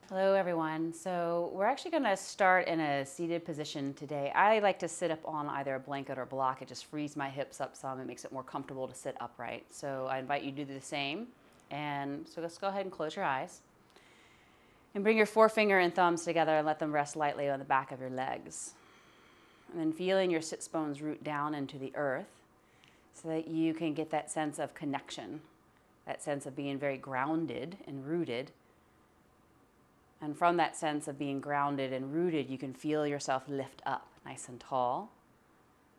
Hello everyone. So we're actually going to start in a seated position today. I like to sit up on either a blanket or block. It just frees my hips up some. It makes it more comfortable to sit upright. So I invite you to do the same. And so let's go ahead and close your eyes. And bring your forefinger and thumbs together and let them rest lightly on the back of your legs. And then feeling your sits bones root down into the earth so that you can get that sense of connection, that sense of being very grounded and rooted. And from that sense of being grounded and rooted, you can feel yourself lift up nice and tall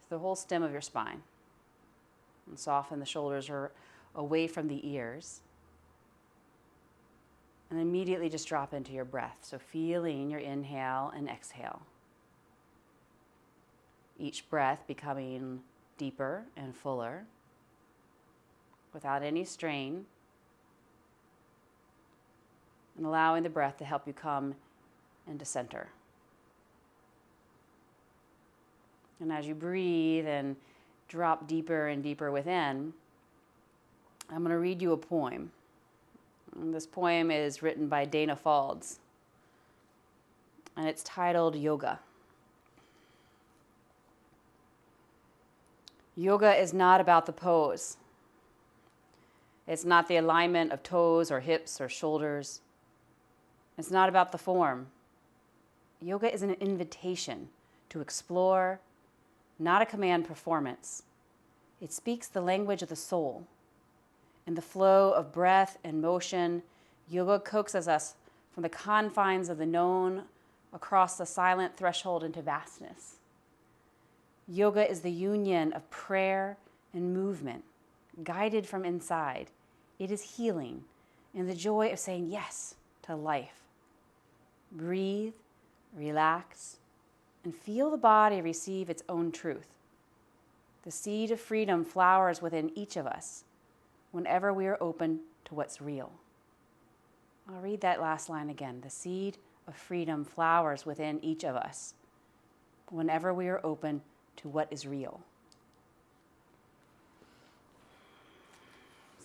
to the whole stem of your spine. And soften the shoulders or away from the ears. And immediately just drop into your breath. So feeling your inhale and exhale. Each breath becoming deeper and fuller without any strain. And allowing the breath to help you come into center. And as you breathe and drop deeper and deeper within, I'm going to read you a poem. And this poem is written by Dana Falds, and it's titled Yoga. Yoga is not about the pose. It's not the alignment of toes or hips or shoulders. It's not about the form. Yoga is an invitation to explore, not a command performance. It speaks the language of the soul. In the flow of breath and motion, yoga coaxes us from the confines of the known across the silent threshold into vastness. Yoga is the union of prayer and movement, guided from inside. It is healing and the joy of saying yes to life. Breathe, relax, and feel the body receive its own truth. The seed of freedom flowers within each of us whenever we are open to what's real. I'll read that last line again. The seed of freedom flowers within each of us whenever we are open to what is real.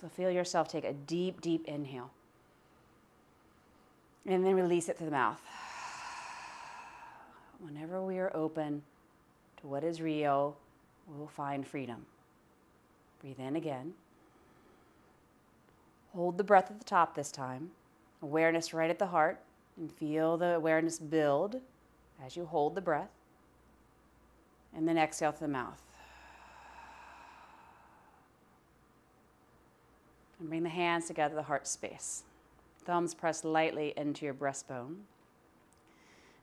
So feel yourself take a deep, deep inhale. And then release it through the mouth. Whenever we are open to what is real, we'll find freedom. Breathe in again. Hold the breath at the top this time. Awareness right at the heart. And feel the awareness build as you hold the breath. And then exhale through the mouth. And bring the hands together to the heart space. Thumbs pressed lightly into your breastbone.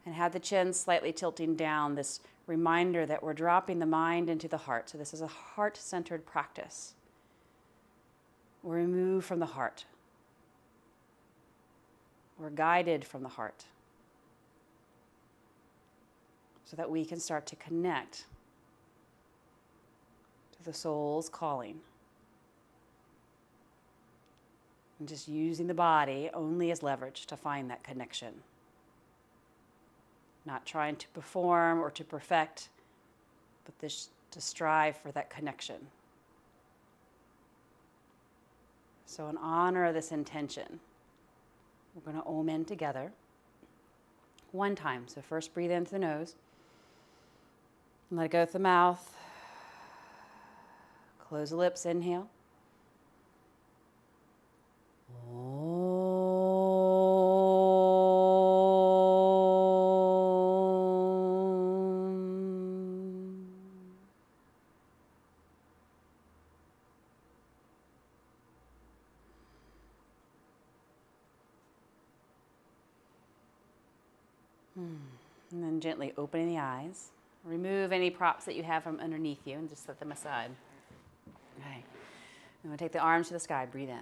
And have the chin slightly tilting down, this reminder that we're dropping the mind into the heart. So this is a heart-centered practice. We're removed from the heart. We're guided from the heart. So that we can start to connect to the soul's calling. And just using the body only as leverage to find that connection. Not trying to perform or to perfect, but to strive for that connection. So in honor of this intention, we're going to Om in together. One time. So first breathe in through the nose. And let it go through the mouth. Close the lips, inhale. And then gently opening the eyes. Remove any props that you have from underneath you and just set them aside. Okay. And we'll take the arms to the sky. Breathe in.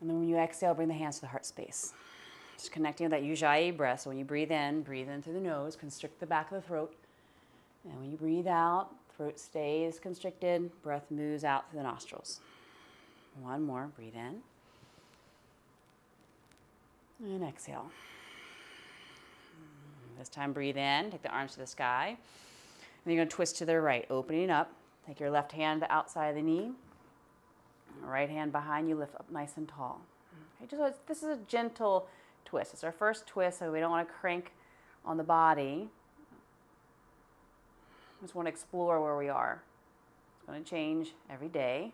And then when you exhale, bring the hands to the heart space. Just connecting with that Ujjayi breath. So when you breathe in through the nose, constrict the back of the throat. And when you breathe out, throat stays constricted, breath moves out through the nostrils. One more, breathe in. And exhale. This time breathe in, take the arms to the sky. And then you're going to twist to the right, opening up. Take your left hand to the outside of the knee. Right hand behind you, lift up nice and tall. Okay, this is a gentle twist. It's our first twist, so we don't want to crank on the body. We just want to explore where we are. It's going to change every day.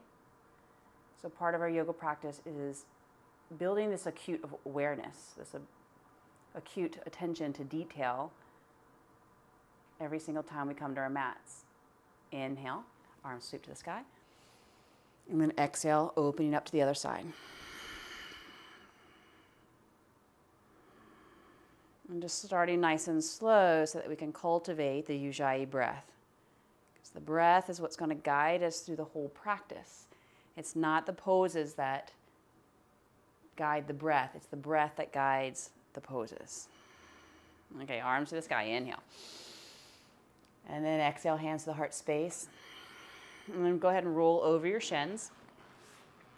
So part of our yoga practice is building this acute awareness, this acute attention to detail every single time we come to our mats. Inhale, arms sweep to the sky. And then exhale, opening up to the other side. And just starting nice and slow so that we can cultivate the Ujjayi breath. Because the breath is what's going to guide us through the whole practice. It's not the poses that guide the breath. It's the breath that guides the poses. Okay, arms to the sky. Inhale. And then exhale, hands to the heart space. And then go ahead and roll over your shins.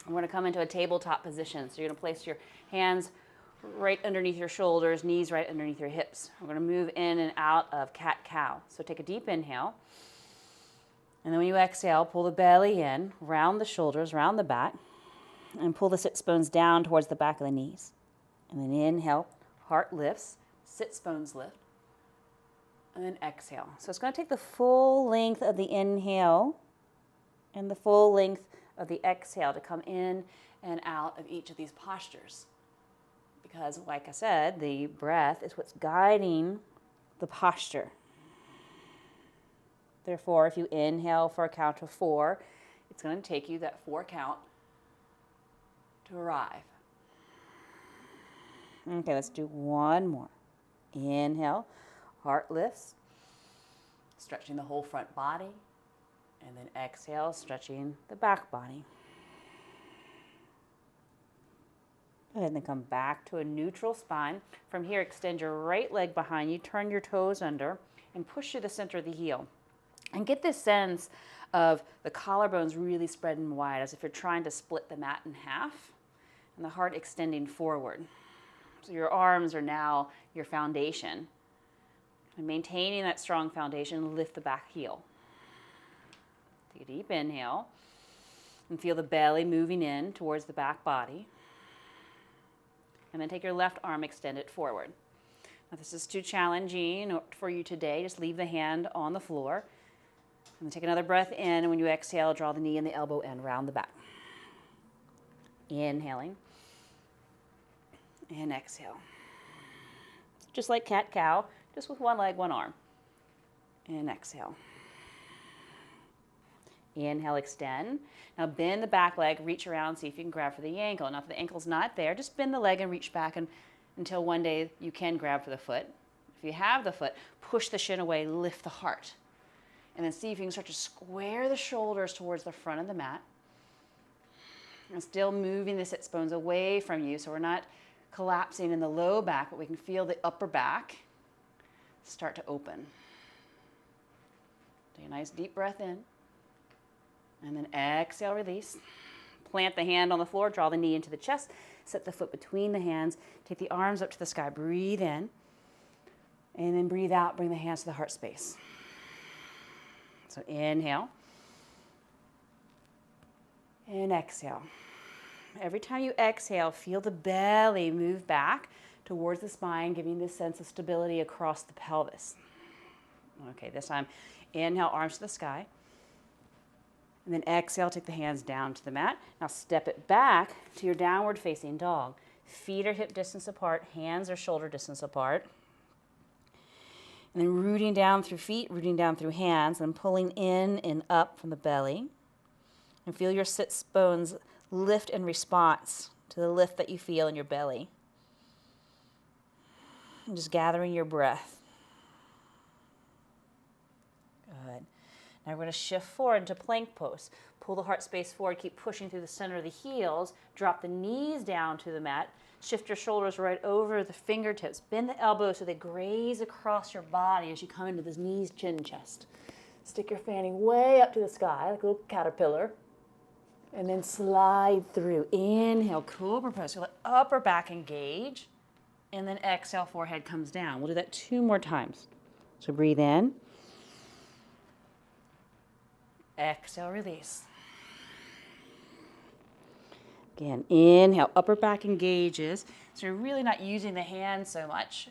We're going to come into a tabletop position. So you're going to place your hands right underneath your shoulders, knees right underneath your hips. We're going to move in and out of cat-cow. So take a deep inhale. And then when you exhale, pull the belly in, round the shoulders, round the back, and pull the sits bones down towards the back of the knees. And then inhale, heart lifts, sits bones lift, and then exhale. So it's going to take the full length of the inhale and the full length of the exhale to come in and out of each of these postures. Because, like I said, the breath is what's guiding the posture. Therefore, if you inhale for a count of 4, it's going to take you that 4 count to arrive. Okay, let's do one more. Inhale, heart lifts, stretching the whole front body. And then exhale, stretching the back body. Go ahead and then come back to a neutral spine. From here, extend your right leg behind you, turn your toes under, and push to the center of the heel. And get this sense of the collarbones really spreading wide, as if you're trying to split the mat in half, and the heart extending forward. So your arms are now your foundation. And maintaining that strong foundation, lift the back heel. Take a deep inhale and feel the belly moving in towards the back body. And then take your left arm, extend it forward. Now, if this is too challenging for you today, just leave the hand on the floor. And then take another breath in, and when you exhale, draw the knee and the elbow in, round the back. Inhaling. And exhale. Just like cat-cow, just with one leg, one arm. And exhale. Inhale, extend. Now bend the back leg, reach around, see if you can grab for the ankle. Now if the ankle's not there, just bend the leg and reach back until one day you can grab for the foot. If you have the foot, push the shin away, lift the heart. And then see if you can start to square the shoulders towards the front of the mat. And still moving the sits bones away from you, so we're not collapsing in the low back, but we can feel the upper back start to open. Take a nice deep breath in. And then exhale, release. Plant the hand on the floor, draw the knee into the chest, set the foot between the hands, take the arms up to the sky, breathe in, and then breathe out, bring the hands to the heart space. So inhale, and exhale. Every time you exhale, feel the belly move back towards the spine, giving this sense of stability across the pelvis. Okay, this time, inhale, arms to the sky. And then exhale, take the hands down to the mat. Now step it back to your downward facing dog. Feet are hip distance apart, hands are shoulder distance apart. And then rooting down through feet, rooting down through hands, and pulling in and up from the belly. And feel your sits bones lift in response to the lift that you feel in your belly. And just gathering your breath. Good. Now we're going to shift forward into plank pose. Pull the heart space forward, keep pushing through the center of the heels, drop the knees down to the mat, shift your shoulders right over the fingertips, bend the elbows so they graze across your body as you come into this knees, chin, chest. Stick your fanny way up to the sky like a little caterpillar, and then slide through. Inhale, cobra pose, so let upper back engage, and then exhale, forehead comes down. We'll do that 2 more times. So breathe in. Exhale, release. Again, inhale, upper back engages. So you're really not using the hands so much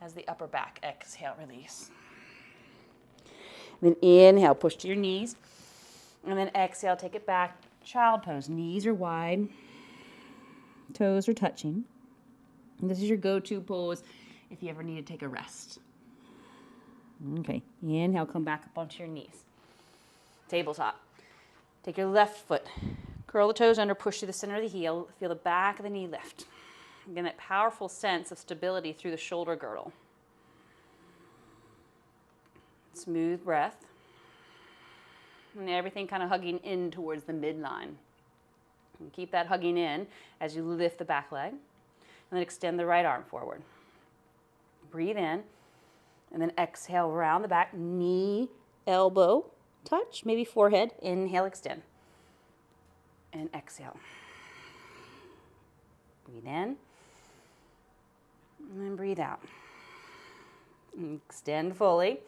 as the upper back. Exhale, release. Then inhale, push to your knees. And then exhale, take it back. Child pose. Knees are wide. Toes are touching. And this is your go-to pose if you ever need to take a rest. Okay, inhale, come back up onto your knees. Tabletop. Take your left foot. Curl the toes under, push to the center of the heel. Feel the back of the knee lift. Again, that powerful sense of stability through the shoulder girdle. Smooth breath. And everything kind of hugging in towards the midline. And keep that hugging in as you lift the back leg. And then extend the right arm forward. Breathe in. And then exhale, round the back. Knee, elbow, touch, maybe forehead. Inhale, extend. And exhale. Breathe in. And then breathe out. And extend fully.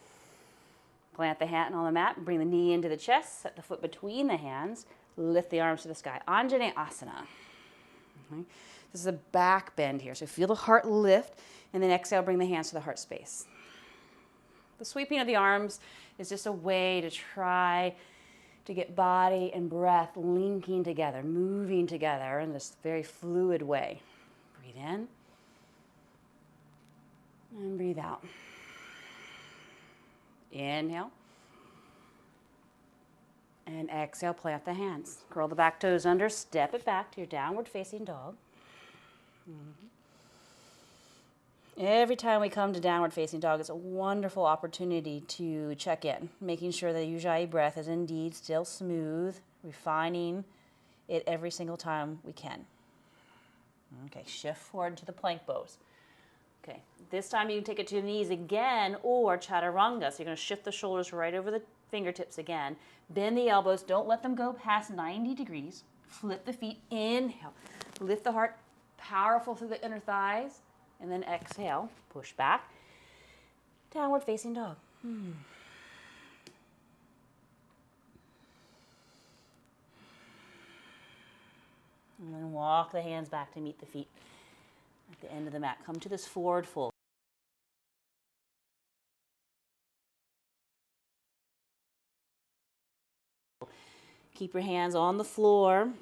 Plant the hand on the mat. Bring the knee into the chest. Set the foot between the hands. Lift the arms to the sky. Anjaneyasana. Okay. This is a back bend here. So feel the heart lift. And then exhale, bring the hands to the heart space. The sweeping of the arms is just a way to try to get body and breath linking together, moving together in this very fluid way. Breathe in and breathe out. Inhale and exhale, plant the hands. Curl the back toes under, step it back to your downward facing dog. Every time we come to downward facing dog, it's a wonderful opportunity to check in, making sure the Ujjayi breath is indeed still smooth, refining it every single time we can. Okay, shift forward to the plank pose. Okay, this time you can take it to the knees again or chaturanga. So you're going to shift the shoulders right over the fingertips again. Bend the elbows, don't let them go past 90 degrees. Flip the feet, inhale. Lift the heart, powerful through the inner thighs. And then exhale, push back, downward facing dog. And then walk the hands back to meet the feet at the end of the mat. Come to this forward fold. Keep your hands on the floor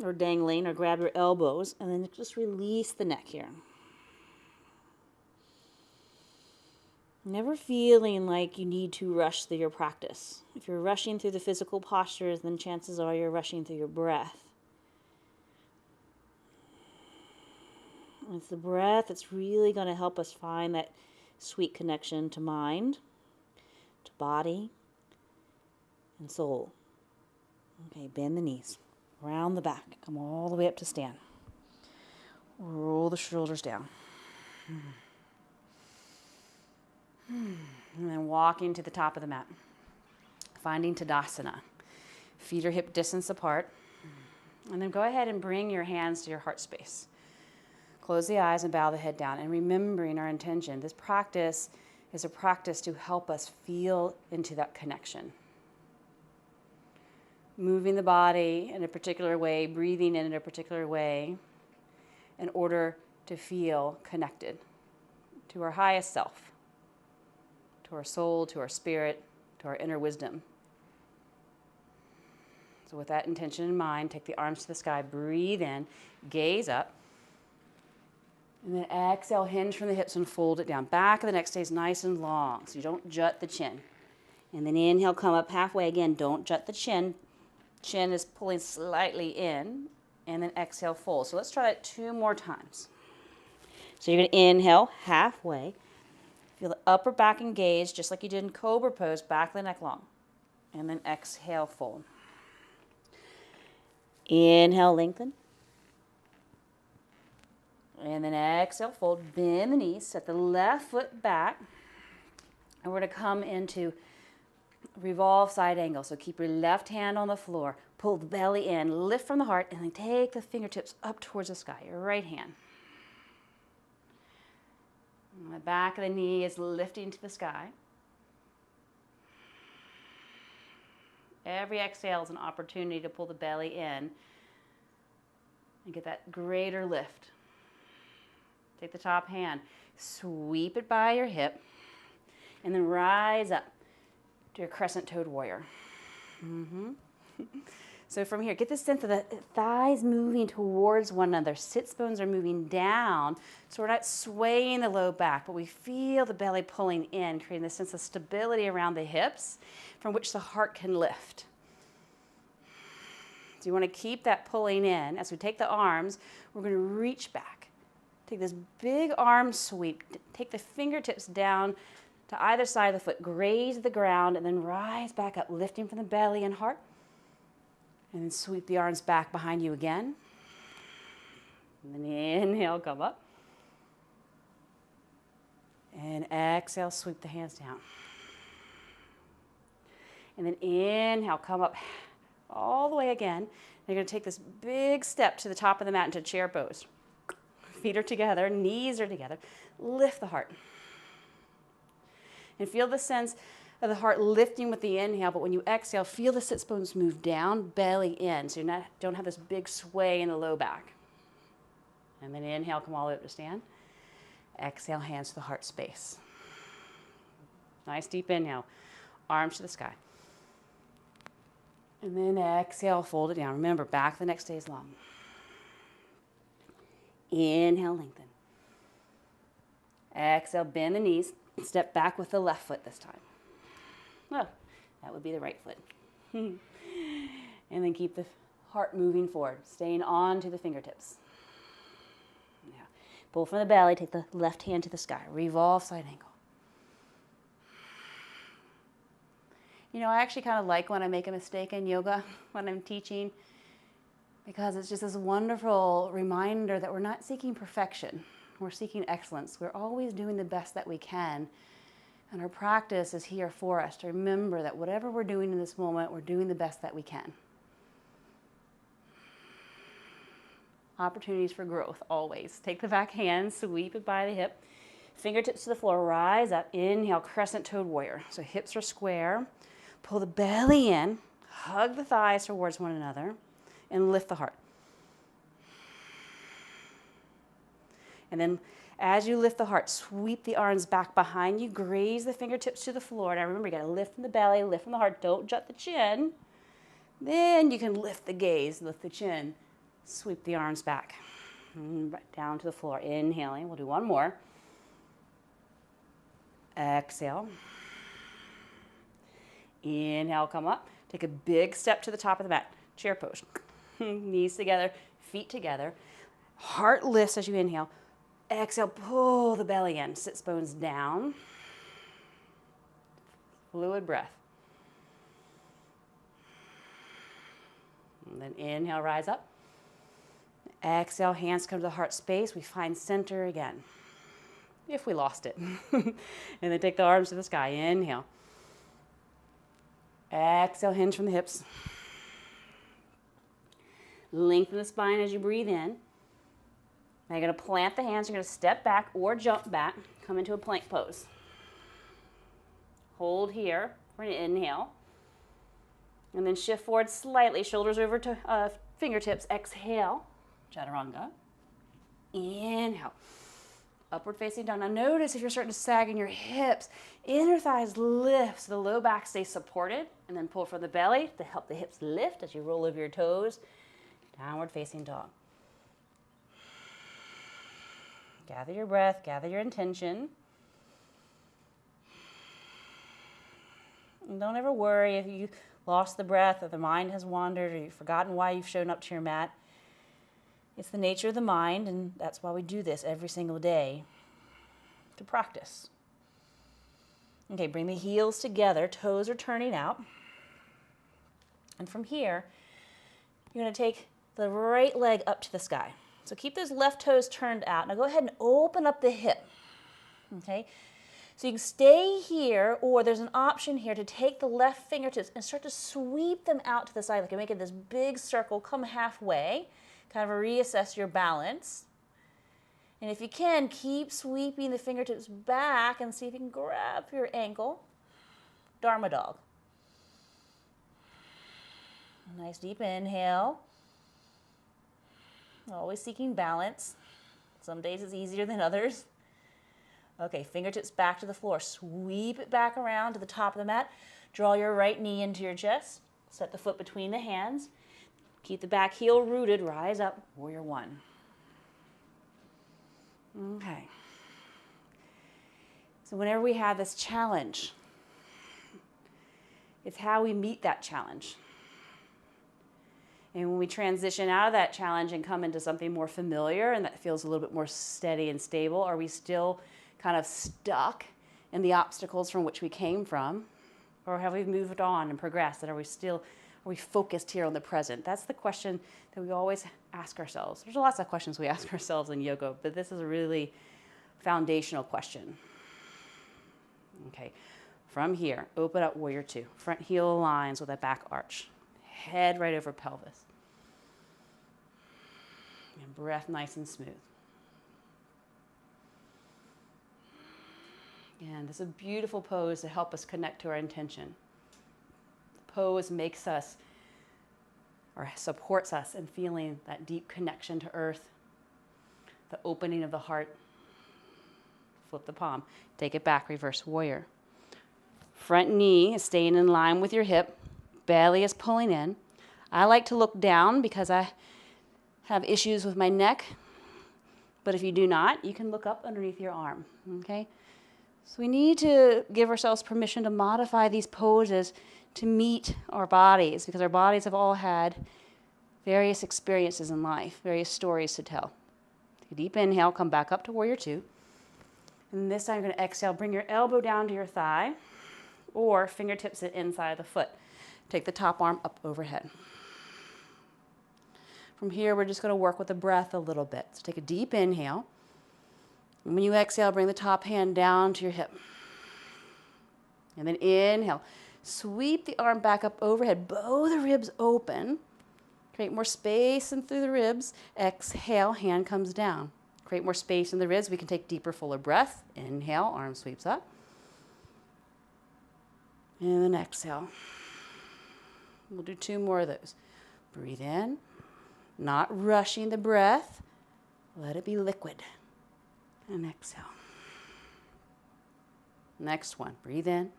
or dangling, or grab your elbows, and then just release the neck here. Never feeling like you need to rush through your practice. If you're rushing through the physical postures, then chances are you're rushing through your breath. And it's the breath that's really going to help us find that sweet connection to mind, to body, and soul. Okay, bend the knees, round the back, come all the way up to stand. Roll the shoulders down. And then walking to the top of the mat. Finding Tadasana. Feet are hip distance apart. And then go ahead and bring your hands to your heart space. Close the eyes and bow the head down. And remembering our intention, this practice is a practice to help us feel into that connection. Moving the body in a particular way, breathing in a particular way, in order to feel connected to our highest self, to our soul, to our spirit, to our inner wisdom. So with that intention in mind, take the arms to the sky, breathe in, gaze up, and then exhale, hinge from the hips and fold it down. Back of the neck stays nice and long, so you don't jut the chin. And then inhale, come up halfway again, don't jut the chin. Chin is pulling slightly in, and then exhale, fold. So let's try that 2 more times. So you're going to inhale halfway. Feel the upper back engaged, just like you did in Cobra pose, back of the neck long. And then exhale, fold. Inhale, lengthen. And then exhale, fold. Bend the knees, set the left foot back. And we're going to come into revolve side angle. So keep your left hand on the floor. Pull the belly in, lift from the heart, and then take the fingertips up towards the sky. Your right hand. And the back of the knee is lifting to the sky. Every exhale is an opportunity to pull the belly in and get that greater lift. Take the top hand, sweep it by your hip, and then rise up to your crescent-toed warrior. So from here, get this sense of the thighs moving towards one another. Sits bones are moving down, so we're not swaying the low back, but we feel the belly pulling in, creating this sense of stability around the hips from which the heart can lift. So you want to keep that pulling in. As we take the arms, we're going to reach back. Take this big arm sweep. Take the fingertips down to either side of the foot. Graze the ground and then rise back up, lifting from the belly and heart. And then sweep the arms back behind you again. And then inhale, come up. And exhale, sweep the hands down. And then inhale, come up all the way again. And you're going to take this big step to the top of the mat into chair pose. Feet are together, knees are together. Lift the heart. And feel the sense of the heart lifting with the inhale, but when you exhale, feel the sits bones move down, belly in, so you don't have this big sway in the low back. And then inhale, come all the way up to stand. Exhale, hands to the heart space. Nice deep inhale, arms to the sky. And then exhale, fold it down. Remember, back the neck stays long. Inhale, lengthen. Exhale, bend the knees. Step back with the left foot this time. Oh, that would be the right foot. And then keep the heart moving forward, staying on to the fingertips. Yeah. Pull from the belly, take the left hand to the sky. Revolve side angle. You know, I actually kind of like when I make a mistake in yoga, when I'm teaching, because it's just this wonderful reminder that we're not seeking perfection. We're seeking excellence. We're always doing the best that we can. And our practice is here for us to remember that whatever we're doing in this moment, we're doing the best that we can. Opportunities for growth, always. Take the back hand, sweep it by the hip. Fingertips to the floor, rise up. Inhale, crescent-toed warrior. So hips are square. Pull the belly in, hug the thighs towards one another, and lift the heart. And then as you lift the heart, sweep the arms back behind you, graze the fingertips to the floor. Now remember, you got to lift from the belly, lift from the heart, don't jut the chin. Then you can lift the gaze, lift the chin, sweep the arms back. Right down to the floor, inhaling. We'll do one more. Exhale. Inhale, come up. Take a big step to the top of the mat. Chair pose. Knees together, feet together. Heart lifts as you inhale. Exhale, pull the belly in. Sits bones down. Fluid breath. And then inhale, rise up. Exhale, hands come to the heart space. We find center again, if we lost it. And then take the arms to the sky. Inhale. Exhale, hinge from the hips. Lengthen the spine as you breathe in. Now you're going to plant the hands. You're going to step back or jump back. Come into a plank pose. Hold here for an inhale. And then shift forward slightly. Shoulders over to fingertips. Exhale. Chaturanga. Inhale. Upward facing dog. Now notice if you're starting to sag in your hips, inner thighs lift so the low back stays supported, and then pull from the belly to help the hips lift as you roll over your toes. Downward facing dog. Gather your breath, gather your intention. And don't ever worry if you lost the breath or the mind has wandered or you've forgotten why you've shown up to your mat. It's the nature of the mind, and that's why we do this every single day, to practice. Okay, bring the heels together, toes are turning out. And from here, you're going to take the right leg up to the sky. So keep those left toes turned out. Now go ahead and open up the hip. Okay? So you can stay here, or there's an option here to take the left fingertips and start to sweep them out to the side, like you're making this big circle, come halfway. Kind of reassess your balance. And if you can, keep sweeping the fingertips back and see if you can grab your ankle. Dharma dog. Nice deep inhale. Always seeking balance. Some days it's easier than others. Okay, fingertips back to the floor. Sweep it back around to the top of the mat. Draw your right knee into your chest. Set the foot between the hands. Keep the back heel rooted. Rise up. Warrior one. Okay. So whenever we have this challenge, it's how we meet that challenge. And when we transition out of that challenge and come into something more familiar and that feels a little bit more steady and stable, are we still kind of stuck in the obstacles from which we came from? Or have we moved on and progressed? And are we focused here on the present? That's the question that we always ask ourselves. There's lots of questions we ask ourselves in yoga, but this is a really foundational question. Okay, from here, open up warrior two. Front heel aligns with a back arch. Head right over pelvis. And breath nice and smooth. And this is a beautiful pose to help us connect to our intention. The pose makes us or supports us in feeling that deep connection to earth, the opening of the heart. Flip the palm. Take it back, reverse warrior. Front knee is staying in line with your hip. Belly is pulling in. I like to look down because I have issues with my neck. But if you do not, you can look up underneath your arm. Okay? So we need to give ourselves permission to modify these poses to meet our bodies, because our bodies have all had various experiences in life, various stories to tell. Take a deep inhale, come back up to warrior two. And this time you're going to exhale, bring your elbow down to your thigh or fingertips at inside of the foot. Take the top arm up overhead. From here, we're just going to work with the breath a little bit. So take a deep inhale. And when you exhale, bring the top hand down to your hip. And then inhale. Sweep the arm back up overhead. Bow the ribs open. Create more space in through the ribs. Exhale, hand comes down. Create more space in the ribs. We can take deeper, fuller breath. Inhale, arm sweeps up. And then exhale. We'll do two more of those. Breathe in. Not rushing the breath. Let it be liquid. And exhale. Next one. Breathe in.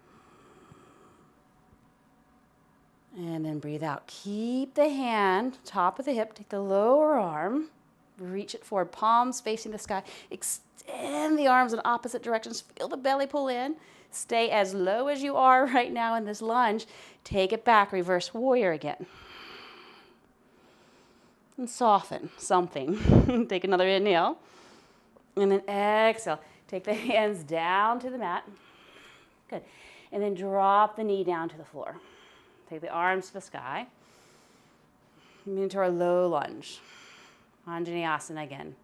And then breathe out. Keep the hand, top of the hip. Take the lower arm. Reach it forward. Palms facing the sky. Extend the arms in opposite directions. Feel the belly pull in. Stay as low as you are right now in this lunge. Take it back. Reverse warrior again. And soften something. Take another inhale. And then exhale. Take the hands down to the mat. Good. And then drop the knee down to the floor. Take the arms to the sky. Move into our low lunge. Anjaneyasana again.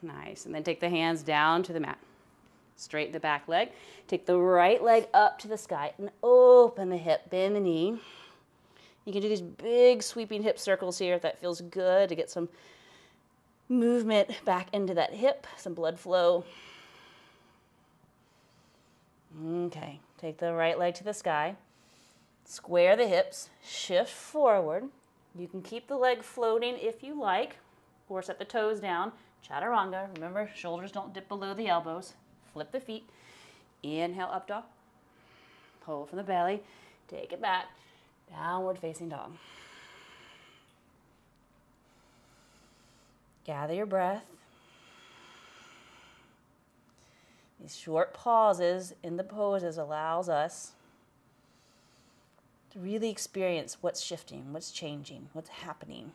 Nice. And then take the hands down to the mat. Straighten the back leg. Take the right leg up to the sky and open the hip. Bend the knee. You can do these big sweeping hip circles here if that feels good to get some movement back into that hip, some blood flow. Okay, take the right leg to the sky. Square the hips, shift forward. You can keep the leg floating if you like, or set the toes down. Chaturanga, remember, shoulders don't dip below the elbows. Flip the feet. Inhale, up dog. Pull from the belly. Take it back. Downward facing dog. Gather your breath. These short pauses in the poses allows us to really experience what's shifting, what's changing, what's happening.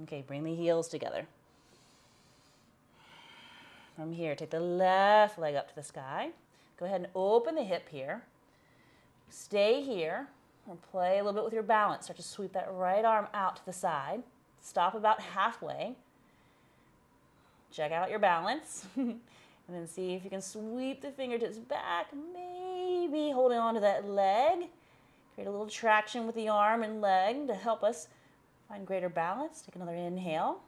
Okay, bring the heels together. From here, take the left leg up to the sky. Go ahead and open the hip here. Stay here or play a little bit with your balance. Start to sweep that right arm out to the side. Stop about halfway. Check out your balance. And then see if you can sweep the fingertips back, maybe holding on to that leg. Create a little traction with the arm and leg to help us find greater balance. Take another inhale.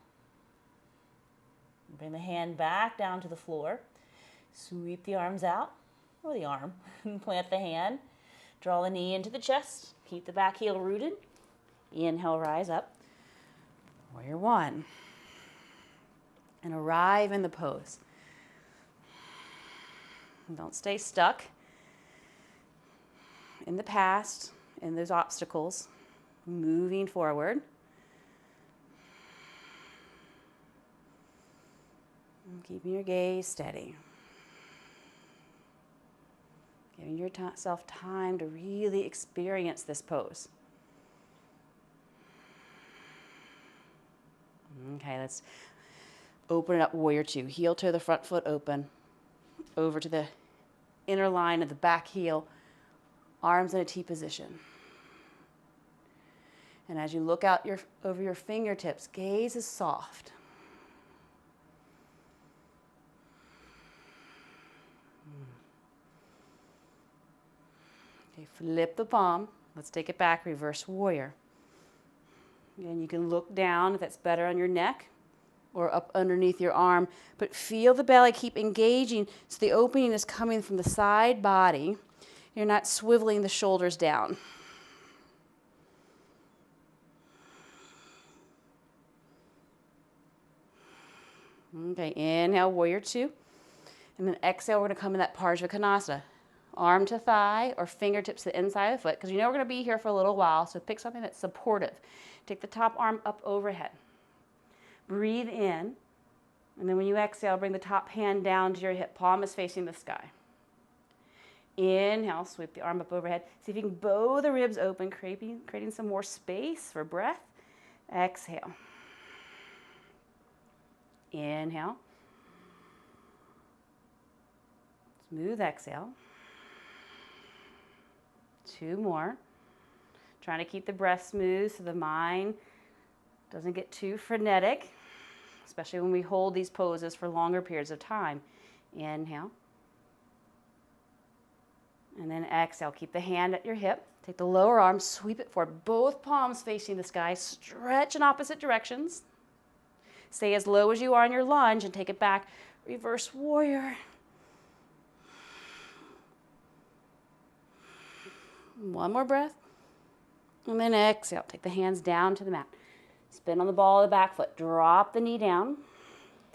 Bring the hand back down to the floor. Sweep the arms out, or the arm. Plant the hand. Draw the knee into the chest. Keep the back heel rooted. Inhale, rise up. Warrior one. And arrive in the pose. Don't stay stuck in the past, in those obstacles. Moving forward. And keeping your gaze steady. Giving yourself time to really experience this pose. Okay, let's open it up, warrior two. Heel toe the front foot open. Over to the inner line of the back heel. Arms in a T position. And as you look out over your fingertips, gaze is soft. Okay, flip the palm. Let's take it back, reverse warrior. And you can look down if that's better on your neck or up underneath your arm, but feel the belly keep engaging so the opening is coming from the side body. You're not swiveling the shoulders down. Okay, inhale, warrior two. And then exhale, we're going to come in that Parsvakonasana. Arm to thigh or fingertips to the inside of the foot, because you know we're going to be here for a little while, so pick something that's supportive. Take the top arm up overhead. Breathe in, and then when you exhale, bring the top hand down to your hip. Palm is facing the sky. Inhale, sweep the arm up overhead. See if you can bow the ribs open, creating some more space for breath. Exhale. Inhale. Smooth exhale. Two more. Trying to keep the breath smooth so the mind doesn't get too frenetic, especially when we hold these poses for longer periods of time. Inhale. And then exhale. Keep the hand at your hip. Take the lower arm, sweep it forward. Both palms facing the sky. Stretch in opposite directions. Stay as low as you are in your lunge and take it back. Reverse warrior. One more breath. And then exhale. Take the hands down to the mat. Spin on the ball of the back foot. Drop the knee down.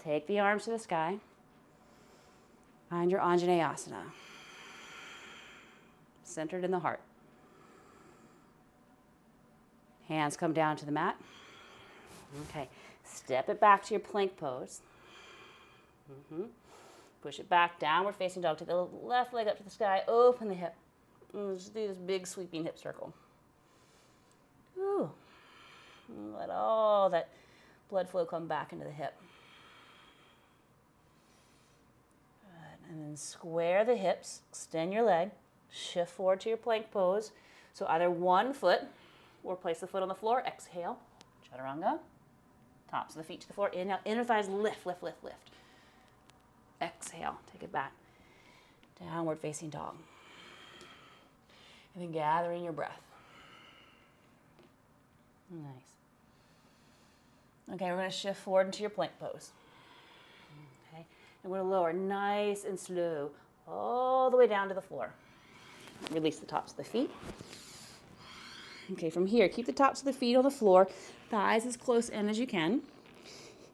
Take the arms to the sky. Find your Anjaneyasana. Centered in the heart. Hands come down to the mat. Okay. Step it back to your plank pose. Push it back, downward facing dog. Take the left leg up to the sky. Open the hip. And just do this big sweeping hip circle. Ooh. Let all that blood flow come back into the hip. Good. And then square the hips, extend your leg, shift forward to your plank pose. So either one foot or place the foot on the floor. Exhale, chaturanga. Tops of the feet to the floor. Inhale, inner thighs lift, lift, lift, lift. Exhale, take it back. Downward facing dog. And then gathering your breath. Nice. Okay, we're going to shift forward into your plank pose. Okay, and we're going to lower nice and slow all the way down to the floor. Release the tops of the feet. Okay, from here, keep the tops of the feet on the floor, thighs as close in as you can.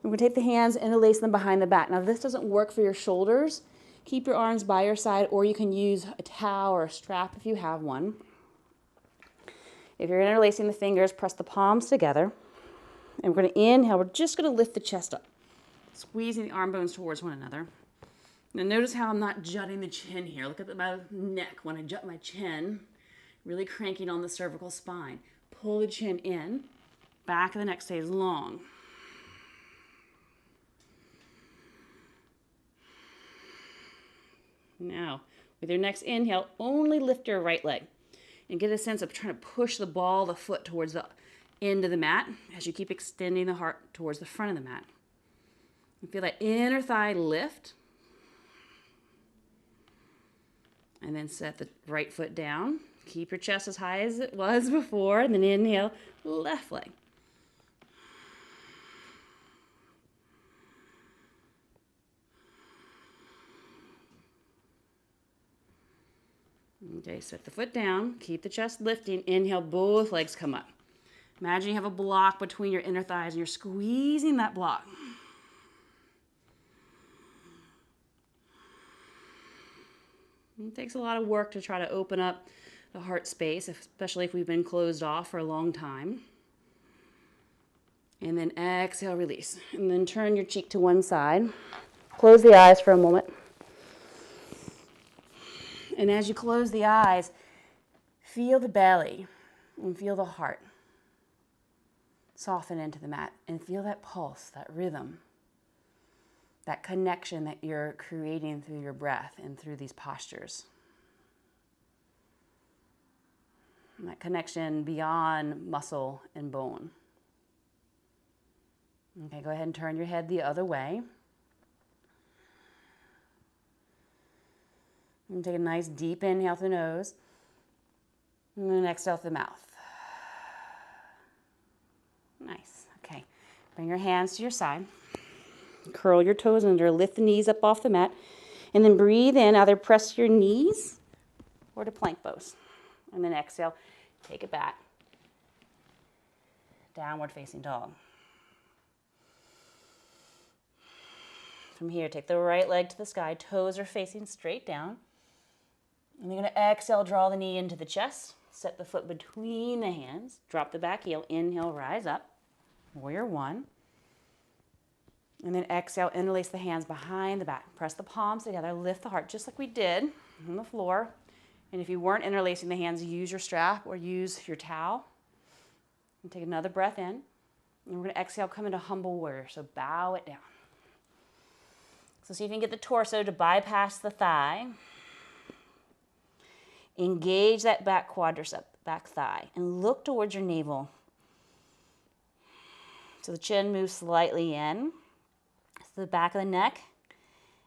We're going to take the hands, interlace them behind the back. Now, if this doesn't work for your shoulders, keep your arms by your side, or you can use a towel or a strap if you have one. If you're interlacing the fingers, press the palms together. And we're going to inhale. We're just going to lift the chest up, squeezing the arm bones towards one another. Now, notice how I'm not jutting the chin here. Look at my neck when I jut my chin, really cranking on the cervical spine. Pull the chin in. Back of the neck stays long. Now, with your next inhale, only lift your right leg and get a sense of trying to push the ball of the foot towards the end of the mat as you keep extending the heart towards the front of the mat. And feel that inner thigh lift. And then set the right foot down. Keep your chest as high as it was before. And then inhale, left leg. Okay, set the foot down. Keep the chest lifting. Inhale, both legs come up. Imagine you have a block between your inner thighs and you're squeezing that block. It takes a lot of work to try to open up the heart space, especially if we've been closed off for a long time. And then exhale, release. And then turn your cheek to one side. Close the eyes for a moment. And as you close the eyes, feel the belly and feel the heart soften into the mat and feel that pulse, that rhythm, that connection that you're creating through your breath and through these postures. And that connection beyond muscle and bone. Okay, go ahead and turn your head the other way. And take a nice deep inhale through the nose. And then exhale through the mouth. Nice. Okay. Bring your hands to your side. Curl your toes under. Lift the knees up off the mat. And then breathe in. Either press your knees or to plank pose. And then exhale. Take it back. Downward facing dog. From here, take the right leg to the sky. Toes are facing straight down. And you're going to exhale, draw the knee into the chest. Set the foot between the hands. Drop the back heel. Inhale, rise up. Warrior one. And then exhale, interlace the hands behind the back. Press the palms together. Lift the heart just like we did on the floor. And if you weren't interlacing the hands, use your strap or use your towel. And take another breath in. And we're going to exhale, come into humble warrior. So bow it down. So see if you can get the torso to bypass the thigh. Engage that back quadricep, back thigh, and look towards your navel. So the chin moves slightly in. So the back of the neck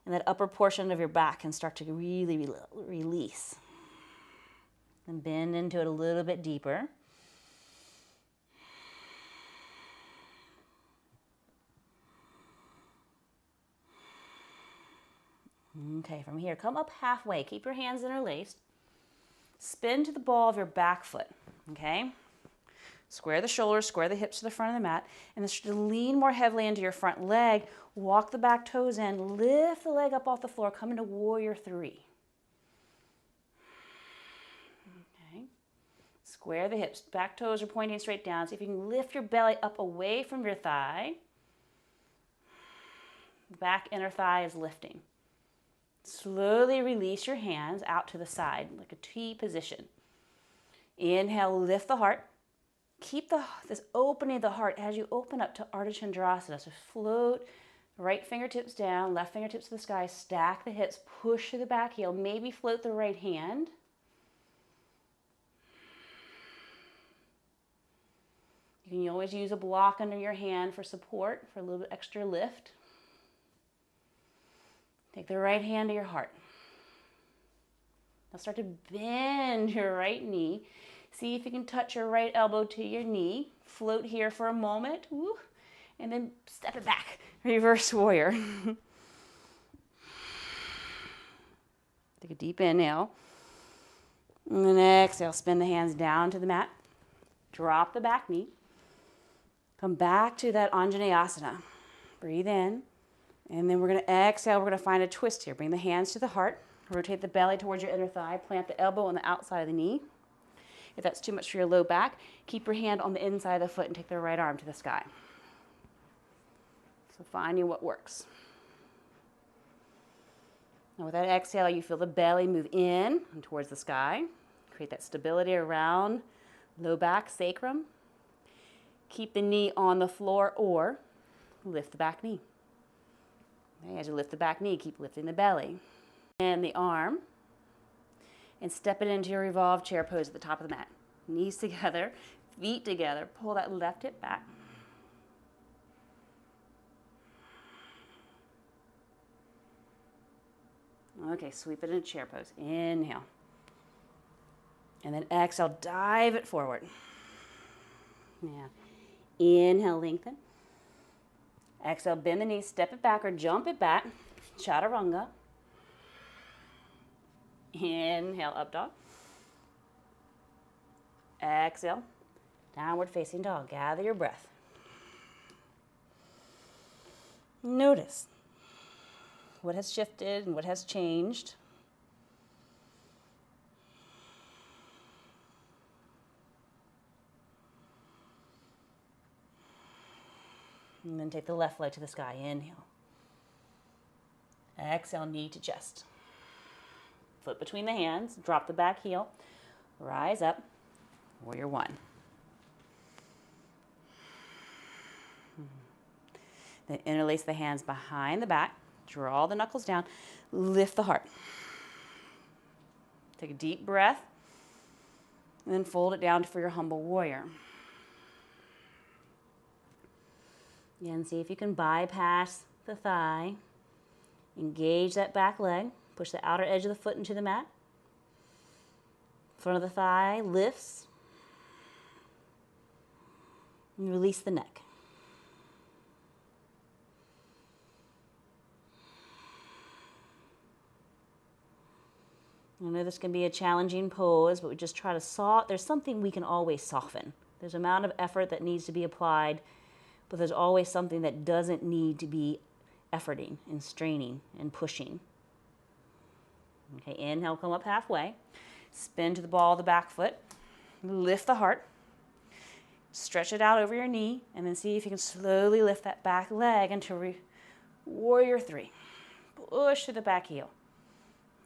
and that upper portion of your back can start to really release. And bend into it a little bit deeper. Okay, from here, come up halfway. Keep your hands interlaced. Spin to the ball of your back foot, okay? Square the shoulders, square the hips to the front of the mat, and then start to lean more heavily into your front leg. Walk the back toes in, lift the leg up off the floor, come into warrior three. Okay. Square the hips, back toes are pointing straight down. See if you can lift your belly up away from your thigh. The back inner thigh is lifting. Slowly release your hands out to the side, like a T position. Inhale, lift the heart. Keep this opening of the heart as you open up to Ardha Chandrasana. So float the right fingertips down, left fingertips to the sky, stack the hips, push through the back heel, maybe float the right hand. You can always use a block under your hand for support, for a little bit extra lift. Take the right hand to your heart. Now start to bend your right knee. See if you can touch your right elbow to your knee. Float here for a moment. Woo. And then step it back. Reverse warrior. Take a deep inhale. And then exhale. Spin the hands down to the mat. Drop the back knee. Come back to that Anjaneyasana. Breathe in. And then we're going to exhale. We're going to find a twist here. Bring the hands to the heart. Rotate the belly towards your inner thigh. Plant the elbow on the outside of the knee. If that's too much for your low back, keep your hand on the inside of the foot and take the right arm to the sky. So finding what works. Now with that exhale, you feel the belly move in and towards the sky. Create that stability around low back, sacrum. Keep the knee on the floor or lift the back knee. Okay, as you lift the back knee, keep lifting the belly. And the arm. And step it into your revolved chair pose at the top of the mat. Knees together, feet together. Pull that left hip back. Okay, sweep it in a chair pose. Inhale. And then exhale, dive it forward. Yeah. Inhale, lengthen. Exhale, bend the knees, step it back or jump it back. Chaturanga. Inhale, up dog. Exhale, Downward facing dog. Gather your breath. Notice what has shifted and what has changed. And then take the left leg to the sky. Inhale. Exhale, knee to chest. Foot between the hands. Drop the back heel. Rise up. Warrior one. Then interlace the hands behind the back. Draw the knuckles down. Lift the heart. Take a deep breath. And then fold it down for your humble warrior. Again, see if you can bypass the thigh. Engage that back leg. Push the outer edge of the foot into the mat. Front of the thigh lifts. And release the neck. I know this can be a challenging pose, but we just try to there's something we can always soften. There's an amount of effort that needs to be applied, but there's always something that doesn't need to be efforting and straining and pushing. Okay, inhale, come up halfway. Spin to the ball of the back foot. Lift the heart. Stretch it out over your knee, and then see if you can slowly lift that back leg into warrior three. Push to the back heel.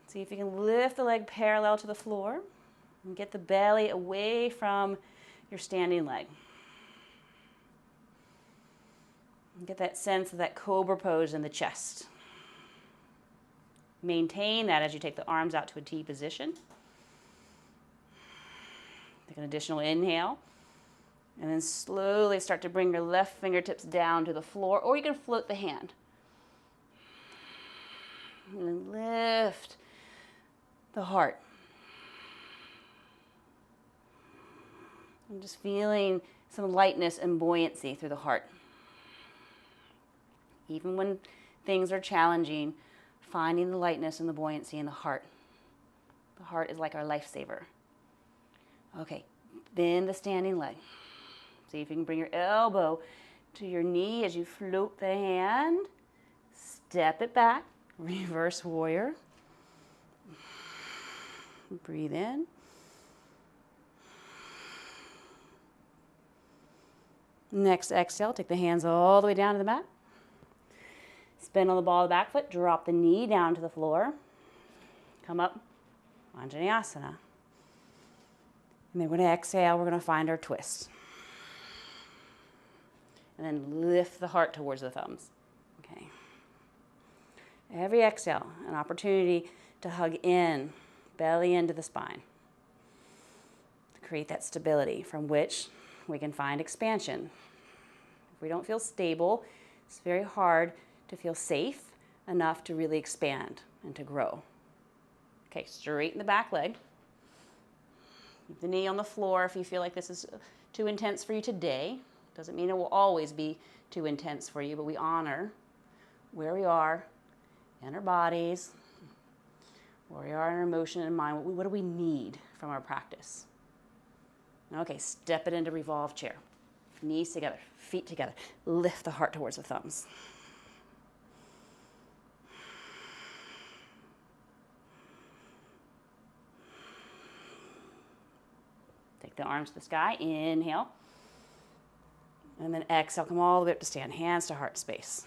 See if you can lift the leg parallel to the floor and get the belly away from your standing leg. And get that sense of that cobra pose in the chest. Maintain that as you take the arms out to a T position. Take an additional inhale. And then slowly start to bring your left fingertips down to the floor, or you can float the hand. And then lift the heart. I'm just feeling some lightness and buoyancy through the heart. Even when things are challenging, finding the lightness and the buoyancy in the heart. The heart is like our lifesaver. Okay, bend the standing leg. See if you can bring your elbow to your knee as you float the hand. Step it back, reverse warrior. Breathe in. Next exhale, take the hands all the way down to the mat. Spin on the ball of the back foot, drop the knee down to the floor. Come up, Anjaneyasana. And then we're going to exhale, we're going to find our twist. And then lift the heart towards the thumbs. Okay. Every exhale, an opportunity to hug in, belly into the spine. To create that stability from which we can find expansion. If we don't feel stable, it's very hard to feel safe enough to really expand and to grow. Okay, straighten the back leg. Keep the knee on the floor if you feel like this is too intense for you today. Doesn't mean it will always be too intense for you, but we honor where we are in our bodies, where we are in our emotion and mind. What do we need from our practice? Okay, step it into revolve chair. Knees together, feet together. Lift the heart towards the thumbs. Take the arms to the sky. Inhale. And then exhale, come all the way up to stand. Hands to heart space.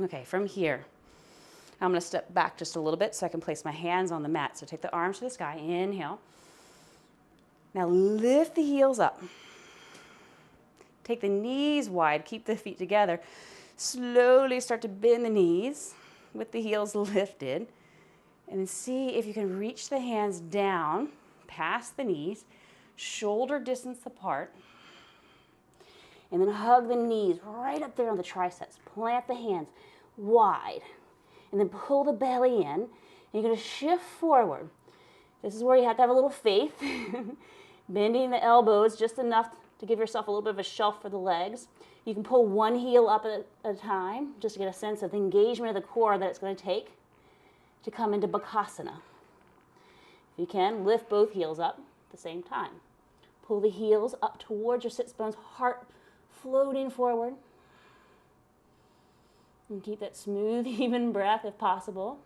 Okay, from here, I'm going to step back just a little bit so I can place my hands on the mat. So take the arms to the sky. Inhale. Now lift the heels up. Take the knees wide. Keep the feet together. Slowly start to bend the knees with the heels lifted. And see if you can reach the hands down past the knees, shoulder distance apart. And then hug the knees right up there on the triceps. Plant the hands wide. And then pull the belly in. And you're going to shift forward. This is where you have to have a little faith. Bending the elbows just enough to give yourself a little bit of a shelf for the legs. You can pull one heel up at a time just to get a sense of the engagement of the core that it's going to take to come into Bakasana. If you can, lift both heels up at the same time. Pull the heels up towards your sits bones, heart floating forward. And keep that smooth, even breath if possible.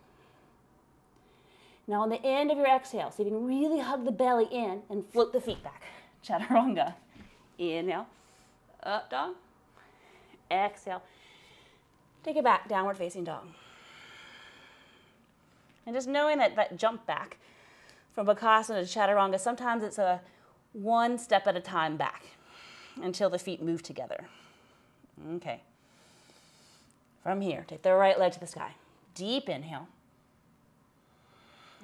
Now on the end of your exhale, see if you can really hug the belly in and float the feet back. Chaturanga. Inhale, up dog. Exhale. Take it back, downward facing dog. And just knowing that jump back from Bakasana to Chaturanga, sometimes it's a one step at a time back until the feet move together. Okay. From here, take the right leg to the sky. Deep inhale.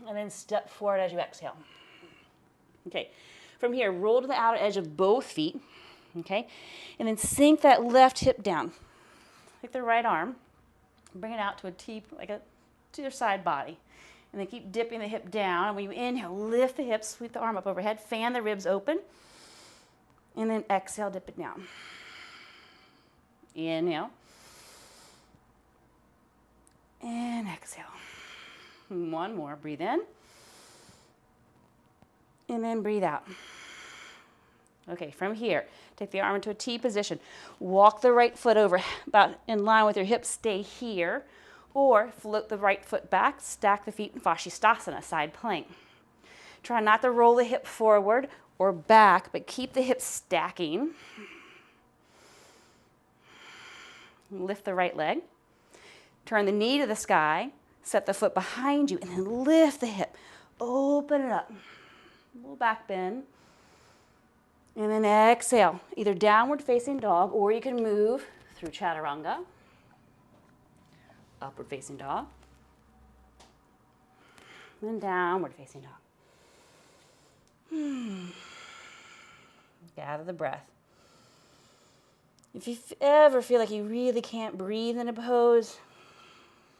And then step forward as you exhale. Okay. From here, roll to the outer edge of both feet. Okay. And then sink that left hip down. Take the right arm. Bring it out to a T, to your side body. And then keep dipping the hip down. And when you inhale, lift the hips, sweep the arm up overhead, fan the ribs open. And then exhale, dip it down. Inhale. And exhale. One more. Breathe in. And then breathe out. Okay, from here, take the arm into a T position. Walk the right foot over about in line with your hips. Stay here. Or float the right foot back, stack the feet in Vashisthasana, side plank. Try not to roll the hip forward or back, but keep the hips stacking. Lift the right leg. Turn the knee to the sky. Set the foot behind you and then lift the hip. Open it up. A little back bend. And then exhale, either downward facing dog or you can move through Chaturanga. Upward facing dog. Then downward facing dog. Gather the breath. If you ever feel like you really can't breathe in a pose,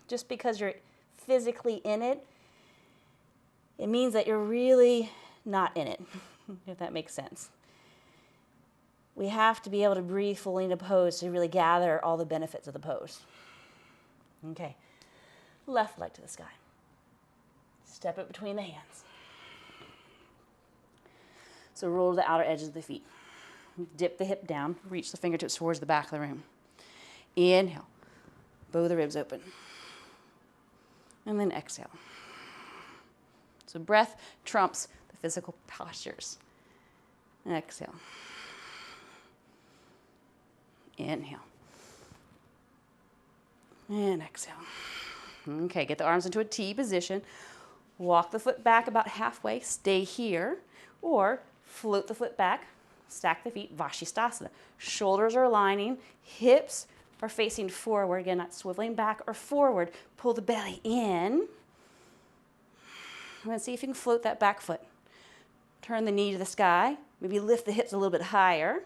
just because you're physically in it, it means that you're really not in it, if that makes sense. We have to be able to breathe fully in a pose to really gather all the benefits of the pose. Okay, left leg to the sky. Step it between the hands. So roll to the outer edges of the feet. Dip the hip down, reach the fingertips towards the back of the room. Inhale, bow the ribs open. And then exhale. So breath trumps the physical postures. Exhale. Inhale. And exhale. Okay, get the arms into a T position. Walk the foot back about halfway. Stay here. Or float the foot back. Stack the feet. Vashisthasana. Shoulders are aligning. Hips are facing forward. Again, not swiveling back or forward. Pull the belly in. And then see if you can float that back foot. Turn the knee to the sky. Maybe lift the hips a little bit higher.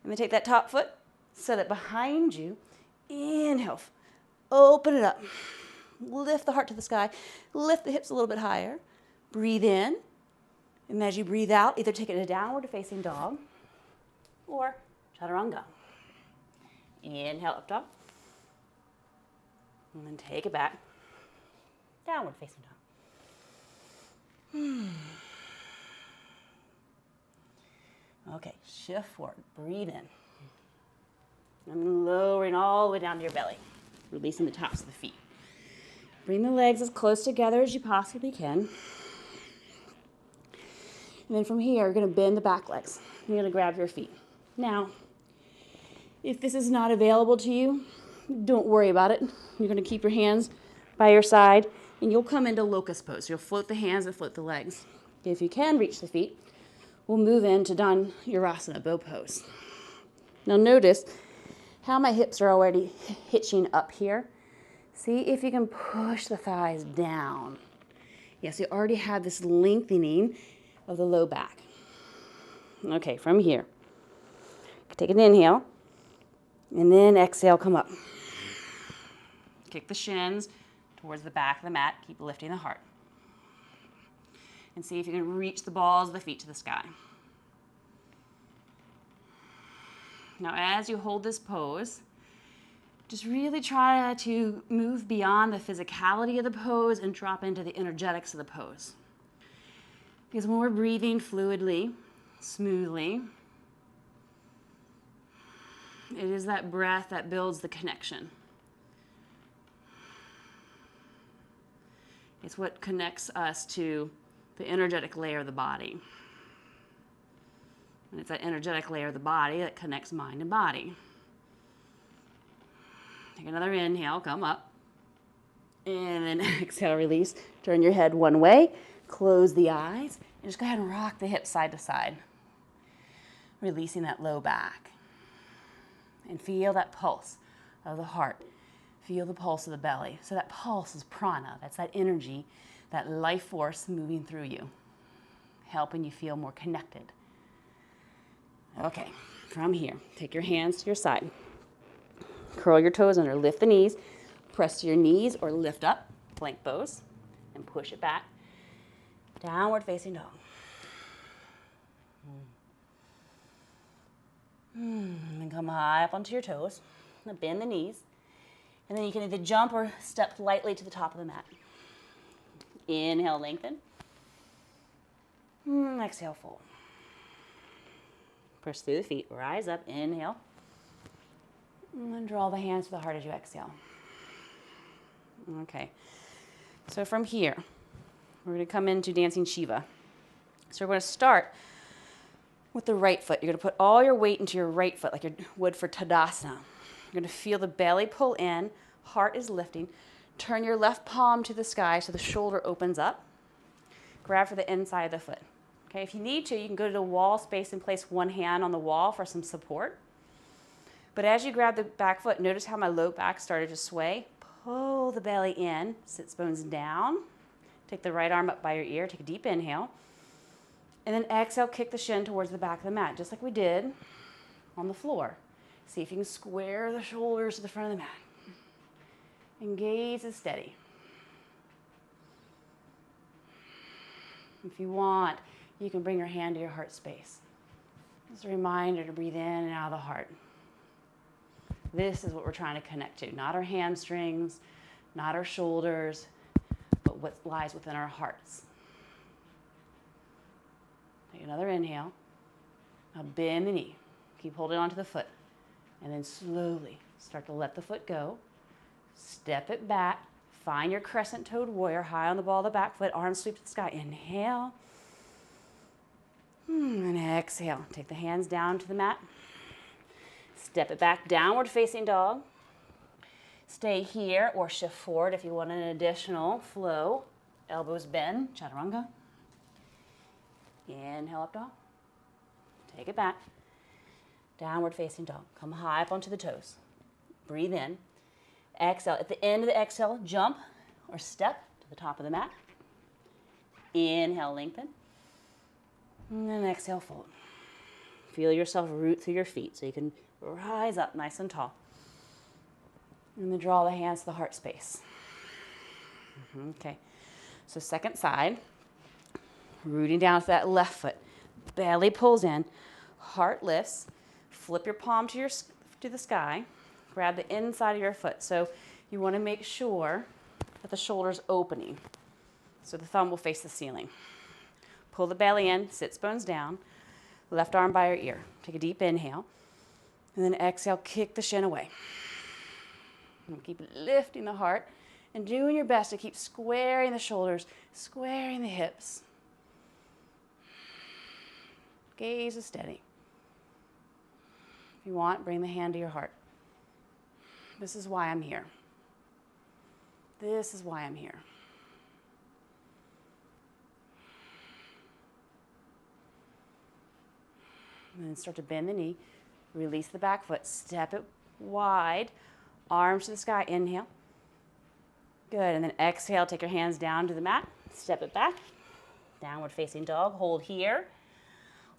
And then take that top foot. Set it behind you. Inhale, open it up. Lift the heart to the sky. Lift the hips a little bit higher. Breathe in. And as you breathe out, either take it to downward facing dog or Chaturanga. Inhale, up dog. And then take it back. Downward facing dog. Okay, shift forward. Breathe in. And lowering all the way down to your belly, releasing the tops of the feet. Bring the legs as close together as you possibly can. And then from here, you're going to bend the back legs. You're going to grab your feet. Now, if this is not available to you, don't worry about it. You're going to keep your hands by your side, and you'll come into locust pose. You'll float the hands and float the legs. If you can reach the feet, we'll move into Dhanurasana, bow pose. Now notice how my hips are already hitching up here. See if you can push the thighs down. Yes, you already have this lengthening of the low back. Okay, from here, take an inhale, and then exhale, come up. Kick the shins towards the back of the mat. Keep lifting the heart. And see if you can reach the balls of the feet to the sky. Now, as you hold this pose, just really try to move beyond the physicality of the pose and drop into the energetics of the pose. Because when we're breathing fluidly, smoothly. It is that breath that builds the connection. It's what connects us to the energetic layer of the body. And it's that energetic layer of the body that connects mind and body. Take another inhale, come up. And then exhale, release. Turn your head one way, close the eyes, and just go ahead and rock the hips side to side. Releasing that low back. And feel that pulse of the heart. Feel the pulse of the belly. So that pulse is prana. That's that energy, that life force moving through you, helping you feel more connected. Okay, from here, take your hands to your side. Curl your toes under, lift the knees, press to your knees or lift up, plank pose, and push it back. Downward facing dog. And then come high up onto your toes. Now bend the knees. And then you can either jump or step lightly to the top of the mat. Inhale, lengthen. Exhale, fold. Push through the feet, rise up, inhale. And then draw the hands to the heart as you exhale. Okay, so from here, we're going to come into Dancing Shiva. So we're going to start with the right foot. You're going to put all your weight into your right foot like you would for Tadasana. You're going to feel the belly pull in, heart is lifting. Turn your left palm to the sky so the shoulder opens up. Grab for the inside of the foot. Okay, if you need to, you can go to the wall space and place one hand on the wall for some support. But as you grab the back foot, notice how my low back started to sway. Pull the belly in, sits bones down. Take the right arm up by your ear, take a deep inhale. And then exhale, kick the shin towards the back of the mat, just like we did on the floor. See if you can square the shoulders to the front of the mat. And gaze is steady. If you want, you can bring your hand to your heart space. Just a reminder to breathe in and out of the heart. This is what we're trying to connect to, not our hamstrings, not our shoulders, but what lies within our hearts. Take another inhale. Now bend the knee. Keep holding onto the foot. And then slowly start to let the foot go. Step it back. Find your crescent-toed warrior high on the ball of the back foot. Arms sweep to the sky. Inhale. And exhale. Take the hands down to the mat. Step it back, downward facing dog. Stay here or shift forward if you want an additional flow. Elbows bend, chaturanga. Inhale, up dog. Take it back. Downward facing dog. Come high up onto the toes. Breathe in. Exhale. At the end of the exhale, jump or step to the top of the mat. Inhale, lengthen. And then exhale, fold. Feel yourself root through your feet so you can rise up nice and tall. And then draw the hands to the heart space. Okay. So second side. Rooting down to that left foot. Belly pulls in. Heart lifts. Flip your palm to the sky. Grab the inside of your foot. So you want to make sure that the shoulder's opening. So the thumb will face the ceiling. Pull the belly in, sits bones down. Left arm by your ear. Take a deep inhale. And then exhale, kick the shin away. And keep lifting the heart and doing your best to keep squaring the shoulders, squaring the hips. Gaze is steady. If you want, bring the hand to your heart. This is why I'm here. This is why I'm here. And then start to bend the knee. Release the back foot. Step it wide. Arms to the sky. Inhale. Good. And then exhale. Take your hands down to the mat. Step it back. Downward facing dog. Hold here.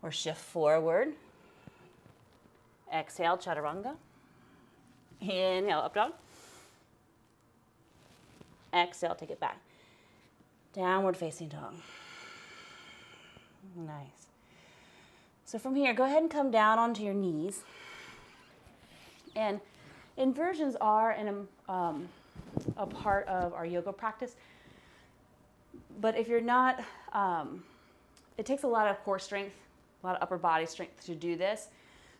Or shift forward. Exhale. Chaturanga. Inhale. Up dog. Exhale. Take it back. Downward facing dog. Nice. So from here, go ahead and come down onto your knees. And inversions are a part of our yoga practice. But if you're not, it takes a lot of core strength a lot of upper body strength to do this.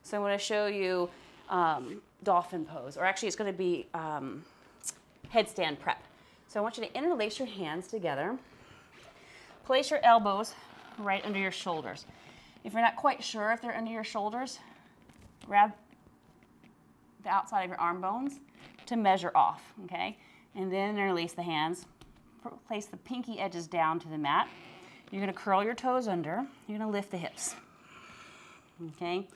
So I'm going to show you dolphin pose, or actually it's going to be headstand prep. So I want you to interlace your hands together. Place your elbows right under your shoulders. If you're not quite sure if they're under your shoulders, grab the outside of your arm bones to measure off, okay? And then interlace the hands. Place the pinky edges down to the mat. You're going to curl your toes under. You're going to lift the hips, okay?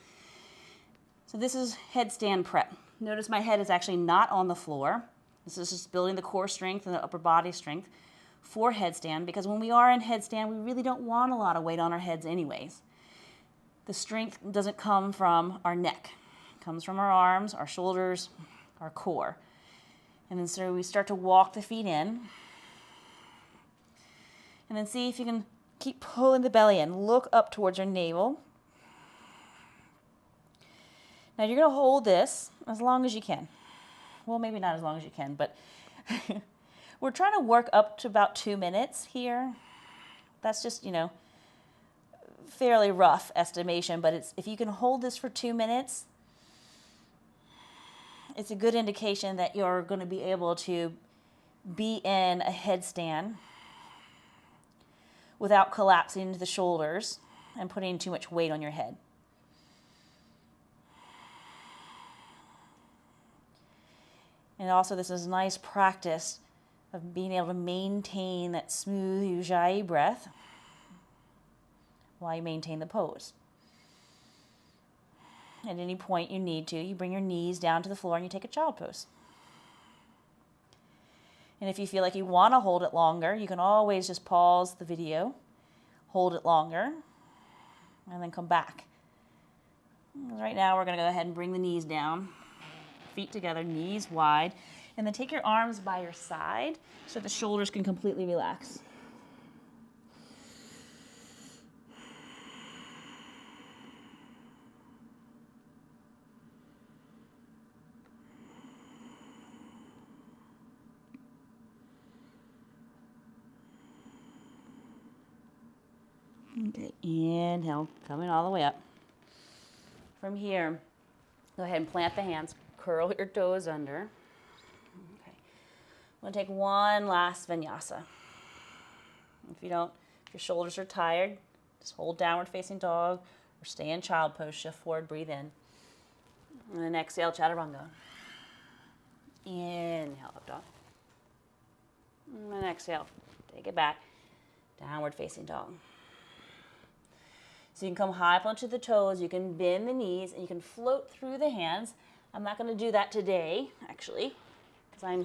So this is headstand prep. Notice my head is actually not on the floor. This is just building the core strength and the upper body strength for headstand, because when we are in headstand, we really don't want a lot of weight on our heads anyways. The strength doesn't come from our neck. It comes from our arms, our shoulders, our core. And then so we start to walk the feet in. And then see if you can keep pulling the belly in. Look up towards your navel. Now you're going to hold this as long as you can. Well, maybe not as long as you can, but we're trying to work up to about 2 minutes here. That's just, you know, fairly rough estimation, but if you can hold this for 2 minutes, it's a good indication that you're going to be able to be in a headstand without collapsing into the shoulders and putting too much weight on your head. And also, this is nice practice of being able to maintain that smooth ujjayi breath while you maintain the pose. At any point you need to, you bring your knees down to the floor and you take a child pose. And if you feel like you want to hold it longer, you can always just pause the video, hold it longer, and then come back. Right now we're going to go ahead and bring the knees down. Feet together, knees wide, and then take your arms by your side so the shoulders can completely relax. Okay, inhale, coming all the way up. From here, go ahead and plant the hands. Curl your toes under. Okay. I'm going to take one last vinyasa. If your shoulders are tired, just hold downward facing dog or stay in child pose, shift forward, breathe in. And then exhale, chaturanga. Inhale, up dog. And then exhale, take it back, downward facing dog. So you can come high up onto the toes, you can bend the knees, and you can float through the hands. I'm not going to do that today, actually, because I'm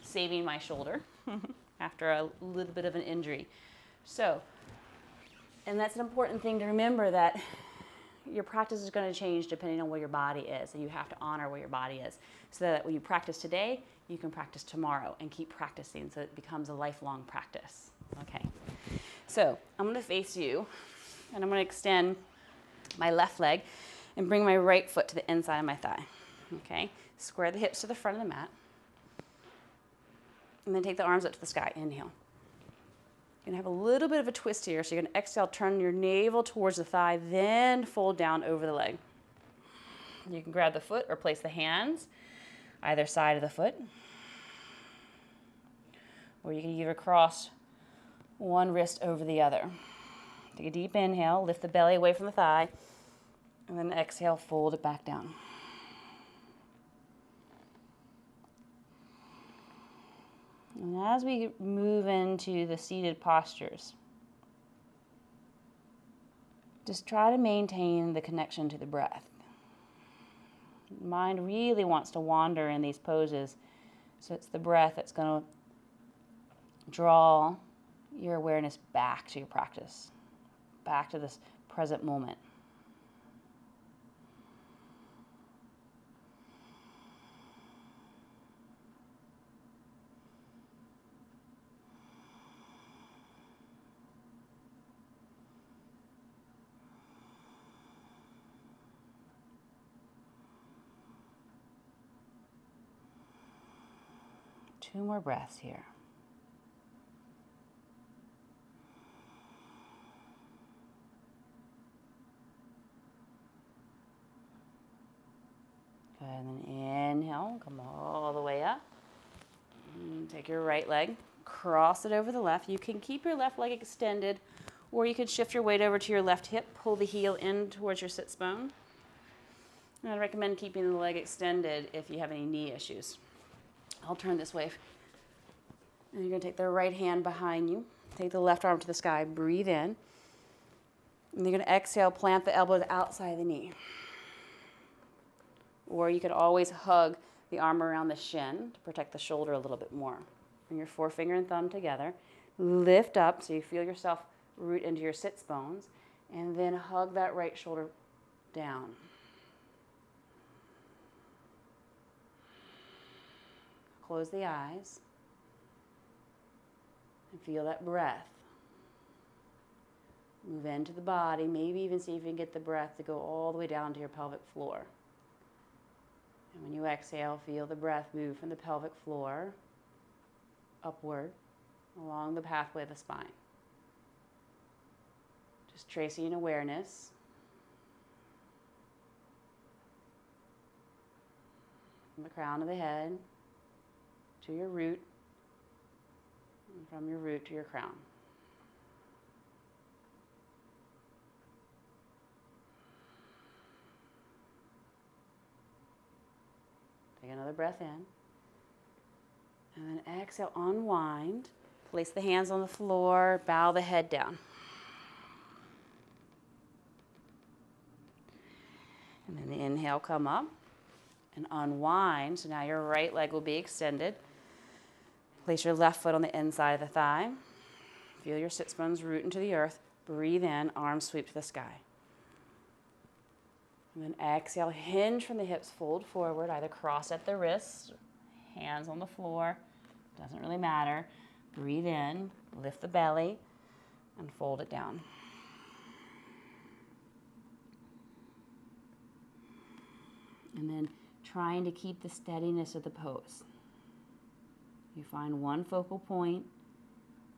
saving my shoulder after a little bit of an injury. So, and that's an important thing to remember, that your practice is going to change depending on where your body is, and you have to honor where your body is, so that when you practice today, you can practice tomorrow and keep practicing so it becomes a lifelong practice. Okay, so I'm going to face you, and I'm going to extend my left leg and bring my right foot to the inside of my thigh. Okay, square the hips to the front of the mat. And then take the arms up to the sky. Inhale. You're going to have a little bit of a twist here. So you're going to exhale, turn your navel towards the thigh, then fold down over the leg. You can grab the foot or place the hands either side of the foot. Or you can either cross one wrist over the other. Take a deep inhale, lift the belly away from the thigh. And then exhale, fold it back down. And as we move into the seated postures, just try to maintain the connection to the breath. Mind really wants to wander in these poses, so it's the breath that's going to draw your awareness back to your practice, back to this present moment. Two more breaths here. And then inhale, come all the way up. And take your right leg, cross it over the left. You can keep your left leg extended, or you can shift your weight over to your left hip, pull the heel in towards your sits bone. And I'd recommend keeping the leg extended if you have any knee issues. I'll turn this way. And you're going to take the right hand behind you. Take the left arm to the sky. Breathe in. And you're going to exhale, plant the elbows outside the knee. Or you could always hug the arm around the shin to protect the shoulder a little bit more. Bring your forefinger and thumb together. Lift up so you feel yourself root into your sits bones. And then hug that right shoulder down. Close the eyes and feel that breath. Move into the body, maybe even see if you can get the breath to go all the way down to your pelvic floor. And when you exhale, feel the breath move from the pelvic floor upward along the pathway of the spine. Just tracing awareness. From the crown of the head to your root, and from your root to your crown. Take another breath in. And then exhale, unwind. Place the hands on the floor, bow the head down. And then inhale, come up and unwind. So now your right leg will be extended. Place your left foot on the inside of the thigh. Feel your sits bones root into the earth. Breathe in, arms sweep to the sky. And then exhale, hinge from the hips, fold forward, either cross at the wrists, hands on the floor, doesn't really matter. Breathe in, lift the belly, and fold it down. And then trying to keep the steadiness of the pose. You find one focal point,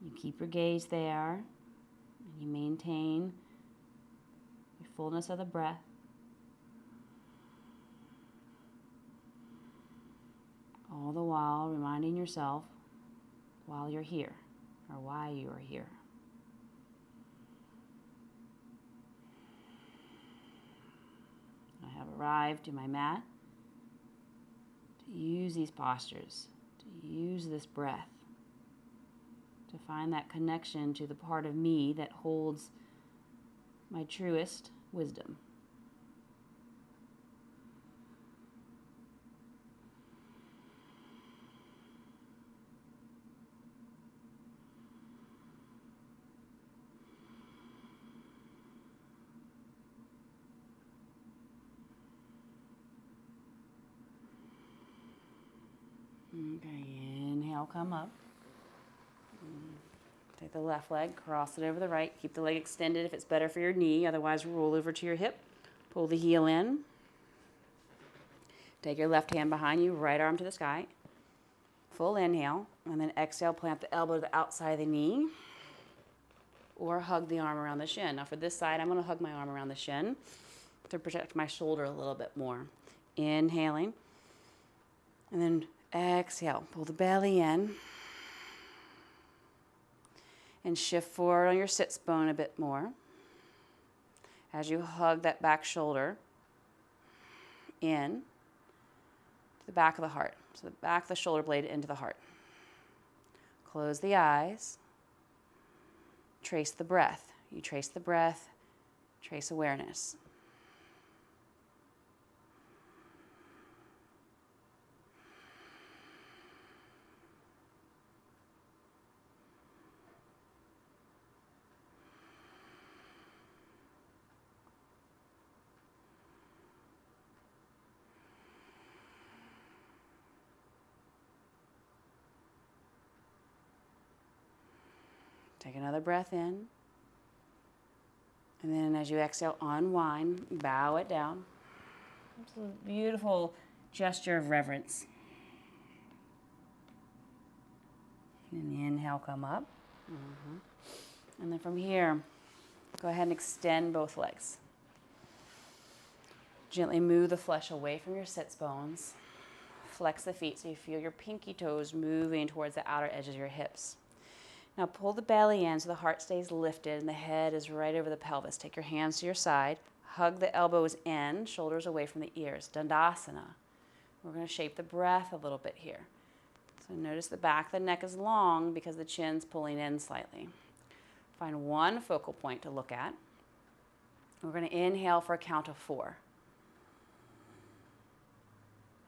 you keep your gaze there, and you maintain your fullness of the breath. All the while reminding yourself while you're here, or why you are here. I have arrived to my mat to use these postures, to use this breath, to find that connection to the part of me that holds my truest wisdom. Okay, inhale, come up. Take the left leg, cross it over the right. Keep the leg extended if it's better for your knee. Otherwise, roll over to your hip. Pull the heel in. Take your left hand behind you, right arm to the sky. Full inhale, and then exhale, plant the elbow to the outside of the knee. Or hug the arm around the shin. Now for this side, I'm going to hug my arm around the shin to protect my shoulder a little bit more. Inhaling. And then exhale, pull the belly in. And shift forward on your sits bone a bit more as you hug that back shoulder in to the back of the heart. So the back of the shoulder blade into the heart. Close the eyes. Trace the breath. You trace the breath, trace awareness. Take another breath in. And then as you exhale, unwind, bow it down. It's a beautiful gesture of reverence. And the inhale, come up. And then from here, go ahead and extend both legs. Gently move the flesh away from your sits bones. Flex the feet so you feel your pinky toes moving towards the outer edges of your hips. Now pull the belly in so the heart stays lifted and the head is right over the pelvis. Take your hands to your side. Hug the elbows in, shoulders away from the ears. Dandasana. We're going to shape the breath a little bit here. So notice the back of the neck is long because the chin's pulling in slightly. Find one focal point to look at. We're going to inhale for a count of 4.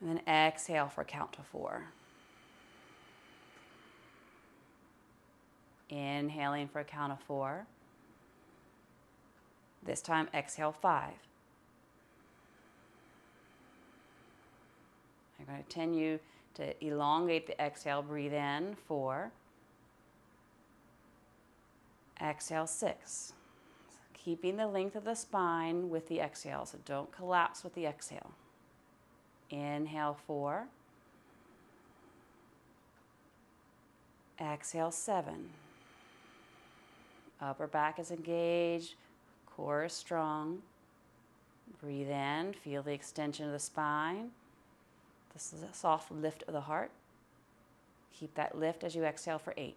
And then exhale for a count of 4. Inhaling for a count of 4. This time exhale 5. You're going to continue to elongate the exhale. Breathe in 4. Exhale 6. Keeping the length of the spine with the exhale, so don't collapse with the exhale. Inhale 4. Exhale 7. Upper back is engaged, core is strong. Breathe in, feel the extension of the spine. This is a soft lift of the heart. Keep that lift as you exhale for 8.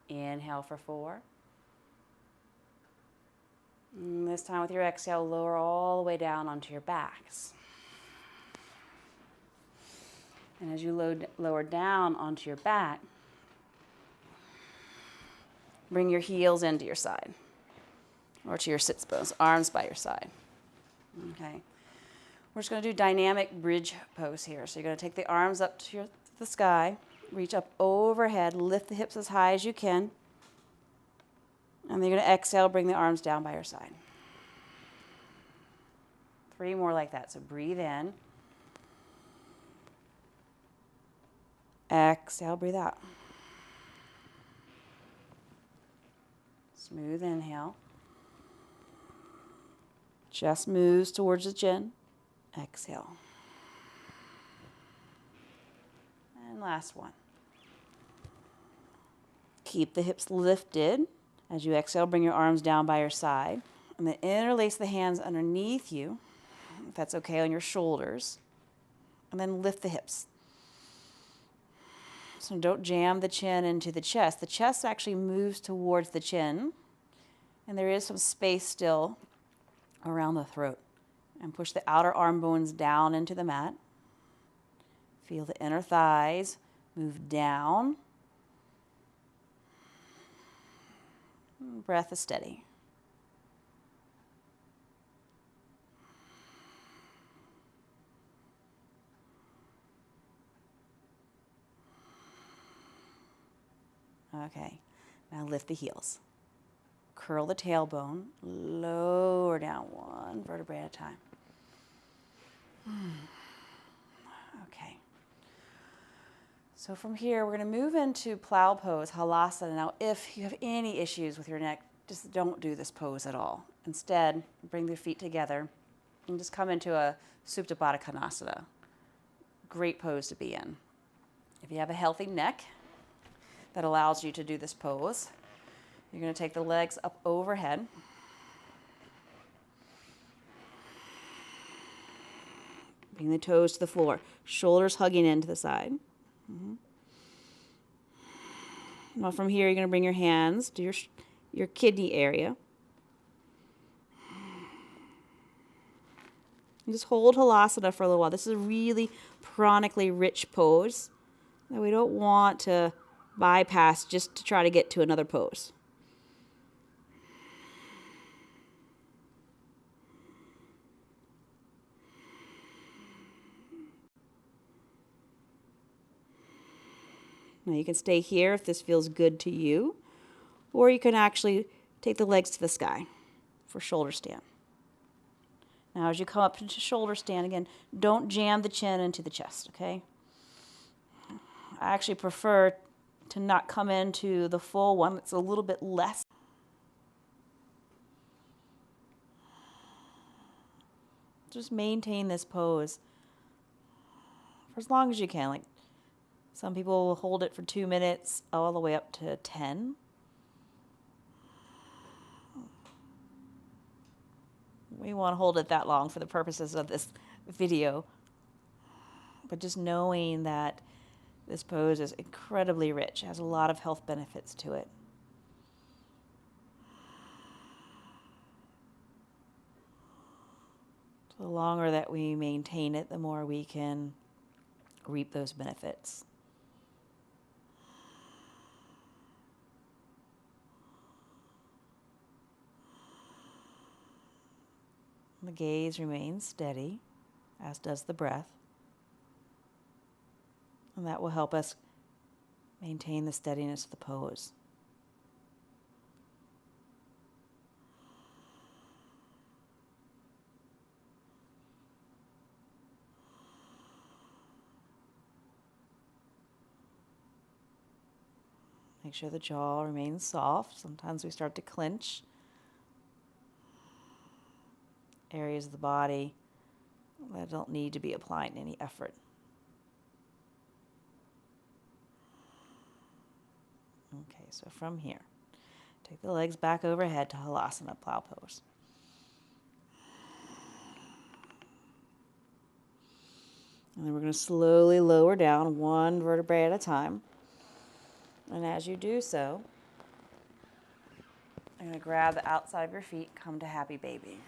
Inhale for 4. And this time with your exhale, lower all the way down onto your backs. And as you lower down onto your back, bring your heels into your side or to your sits bones, arms by your side. Okay. We're just going to do dynamic bridge pose here. So you're going to take the arms up to the sky, reach up overhead, lift the hips as high as you can. And then you're going to exhale, bring the arms down by your side. 3 more like that. So breathe in. Exhale, breathe out. Smooth inhale. Chest moves towards the chin. Exhale. And last one. Keep the hips lifted. As you exhale, bring your arms down by your side. And then interlace the hands underneath you, if that's okay, on your shoulders. And then lift the hips. So don't jam the chin into the chest. The chest actually moves towards the chin. And there is some space still around the throat. And push the outer arm bones down into the mat. Feel the inner thighs move down. Breath is steady. Okay, now lift the heels. Curl the tailbone, lower down one vertebrae at a time. Okay. So from here, we're going to move into plow pose, halasana. Now, if you have any issues with your neck, just don't do this pose at all. Instead, bring your feet together and just come into a Supta Baddha Konasana. Great pose to be in. If you have a healthy neck that allows you to do this pose, you're going to take the legs up overhead. Bring the toes to the floor, shoulders hugging into the side. Now from here, you're going to bring your hands to your kidney area. And just hold halasana for a little while. This is a really chronically rich pose that we don't want to bypass just to try to get to another pose. Now you can stay here if this feels good to you, or you can actually take the legs to the sky for shoulder stand. Now as you come up into shoulder stand, again, don't jam the chin into the chest, okay? I actually prefer to not come into the full one. It's a little bit less. Just maintain this pose for as long as you can. Like some people will hold it for 2 minutes, all the way up to 10. we won't hold it that long for the purposes of this video. But just knowing that this pose is incredibly rich, has a lot of health benefits to it. So the longer that we maintain it, the more we can reap those benefits. The gaze remains steady, as does the breath. And that will help us maintain the steadiness of the pose. Make sure the jaw remains soft. Sometimes we start to clench areas of the body that don't need to be applying any effort. Okay, so from here, take the legs back overhead to Halasana, plow pose. And then we're going to slowly lower down one vertebrae at a time. And as you do so, you're going to grab the outside of your feet, come to happy baby.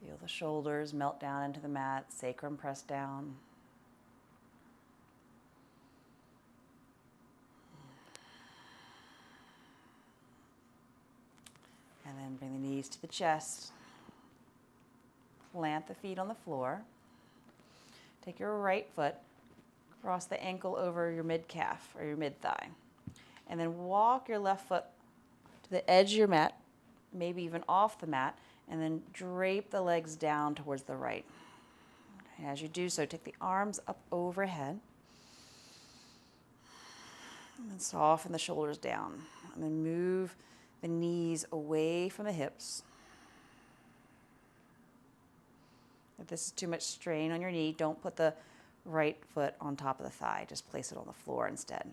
Feel the shoulders melt down into the mat, sacrum press down. And then bring the knees to the chest. Plant the feet on the floor. Take your right foot, cross the ankle over your mid-calf or your mid-thigh. And then walk your left foot to the edge of your mat, maybe even off the mat, and then drape the legs down towards the right. Okay, as you do so, take the arms up overhead. And then soften the shoulders down. And then move the knees away from the hips. If this is too much strain on your knee, don't put the right foot on top of the thigh. Just place it on the floor instead.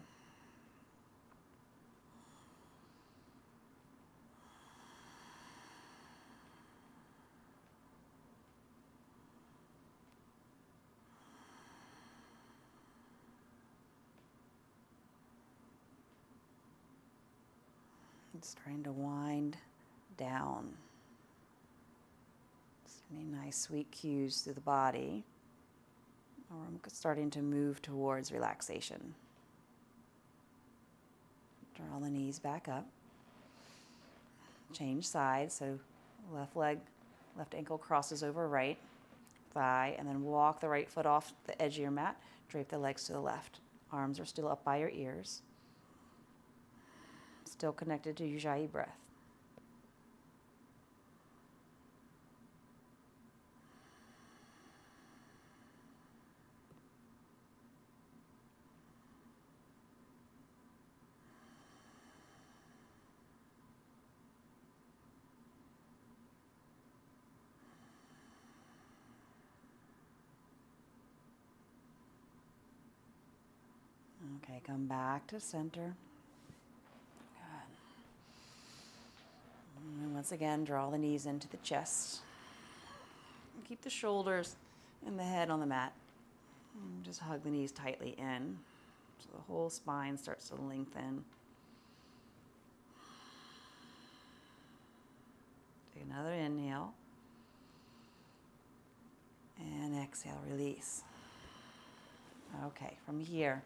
It's starting to wind down. Sending nice sweet cues through the body. Or I'm starting to move towards relaxation. Draw the knees back up. Change sides, so left leg, left ankle crosses over right thigh, and then walk the right foot off the edge of your mat. Drape the legs to the left. Arms are still up by your ears. Still connected to Ujjayi breath. Okay, come back to center. And once again, draw the knees into the chest. Keep the shoulders and the head on the mat. And just hug the knees tightly in so the whole spine starts to lengthen. Take another inhale. And exhale, release. Okay, from here,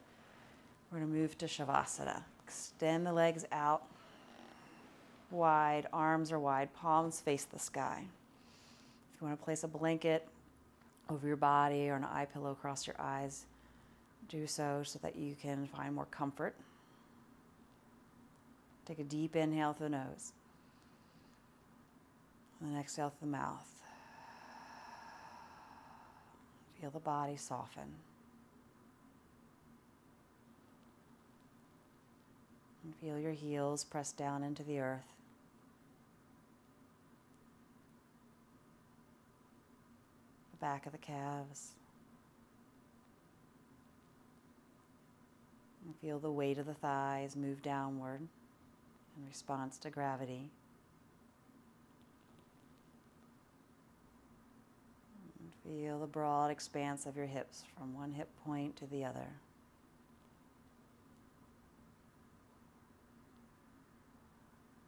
we're going to move to Savasana. Extend the legs out. Wide, arms are wide, palms face the sky. If you want to place a blanket over your body or an eye pillow across your eyes, do so that you can find more comfort. Take a deep inhale through the nose. And then exhale through the mouth. Feel the body soften. And feel your heels press down into the earth. The back of the calves. Feel the weight of the thighs move downward in response to gravity. And feel the broad expanse of your hips from one hip point to the other.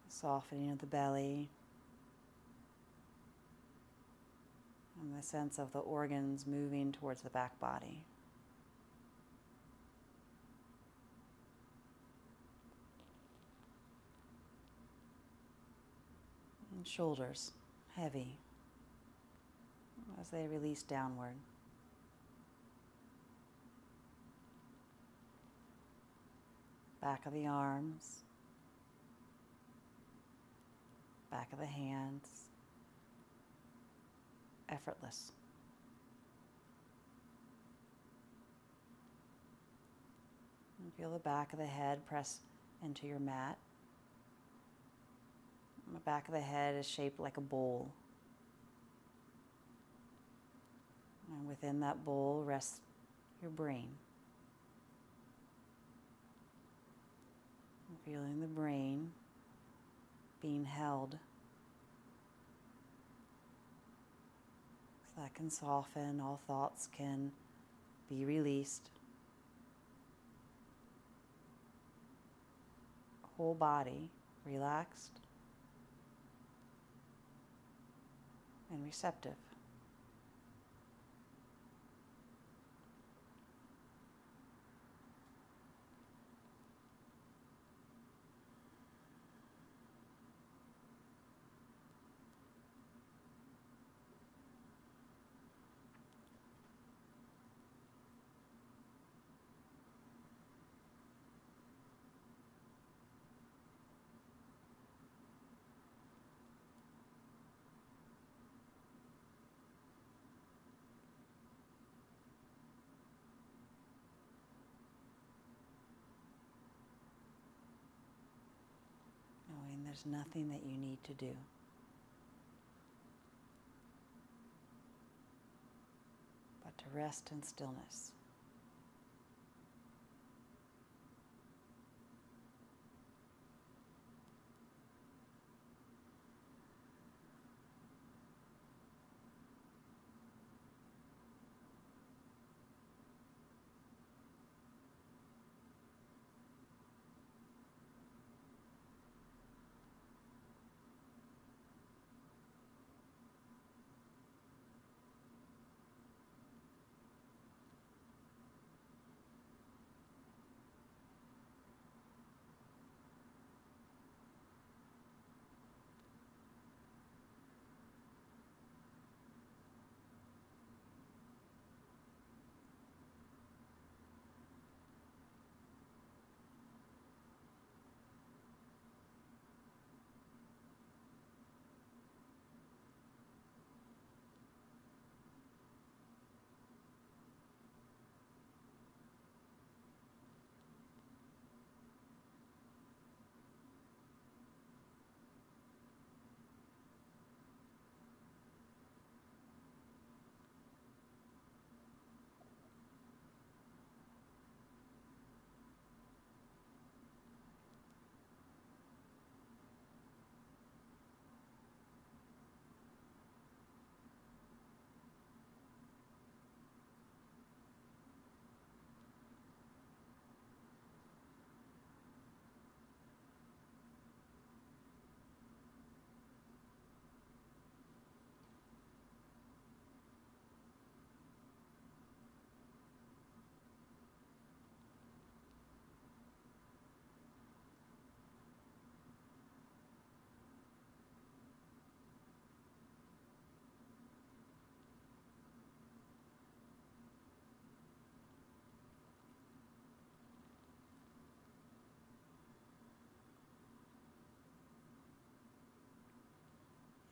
Softening of the belly. And the sense of the organs moving towards the back body. And shoulders heavy as they release downward. Back of the arms, back of the hands, effortless. And feel the back of the head press into your mat. And the back of the head is shaped like a bowl. And within that bowl rests your brain. And feeling the brain being held. So that can soften, all thoughts can be released. Whole body relaxed and receptive. Knowing there's nothing that you need to do. But to rest in stillness.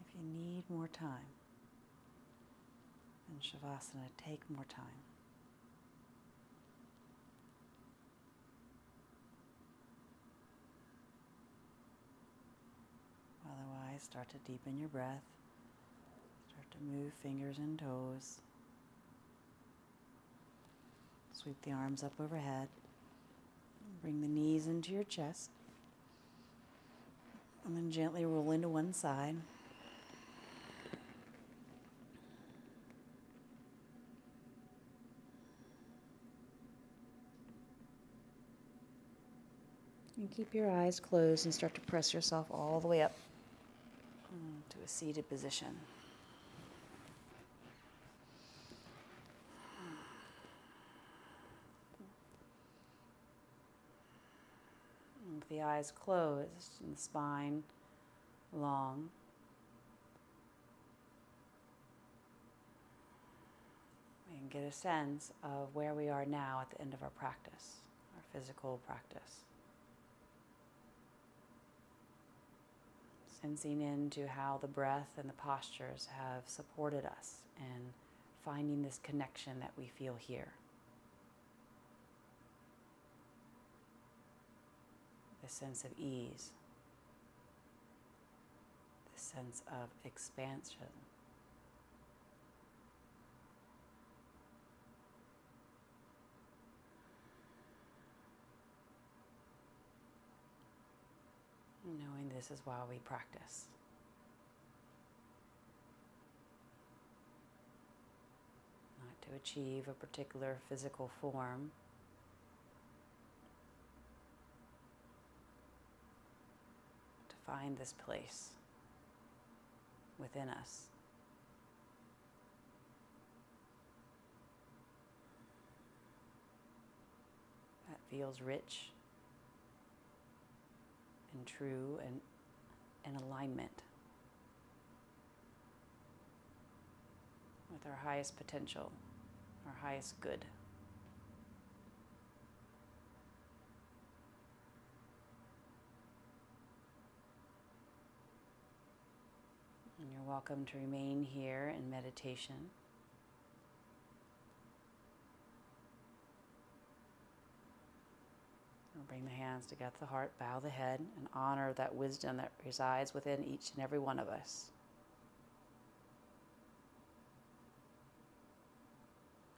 If you need more time in Savasana, take more time. Otherwise, start to deepen your breath. Start to move fingers and toes. Sweep the arms up overhead. Bring the knees into your chest. And then gently roll into one side. And keep your eyes closed and start to press yourself all the way up to a seated position. And with the eyes closed and the spine long, we can get a sense of where we are now at the end of our practice, our physical practice. Sensing into how the breath and the postures have supported us in finding this connection that we feel here. This sense of ease, this sense of expansion. Knowing this is why we practice. Not to achieve a particular physical form, to find this place within us. That feels rich and true and in alignment with our highest potential, our highest good. And you're welcome to remain here in meditation. Bring the hands together to the heart, bow the head, and honor that wisdom that resides within each and every one of us.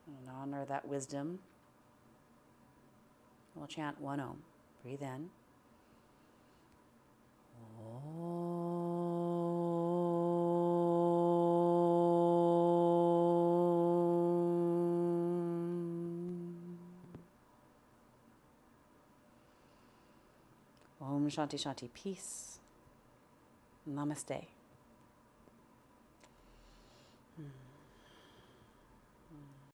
And honor that wisdom. We'll chant one Om. Breathe in. Om Shanti Shanti, peace. Namaste.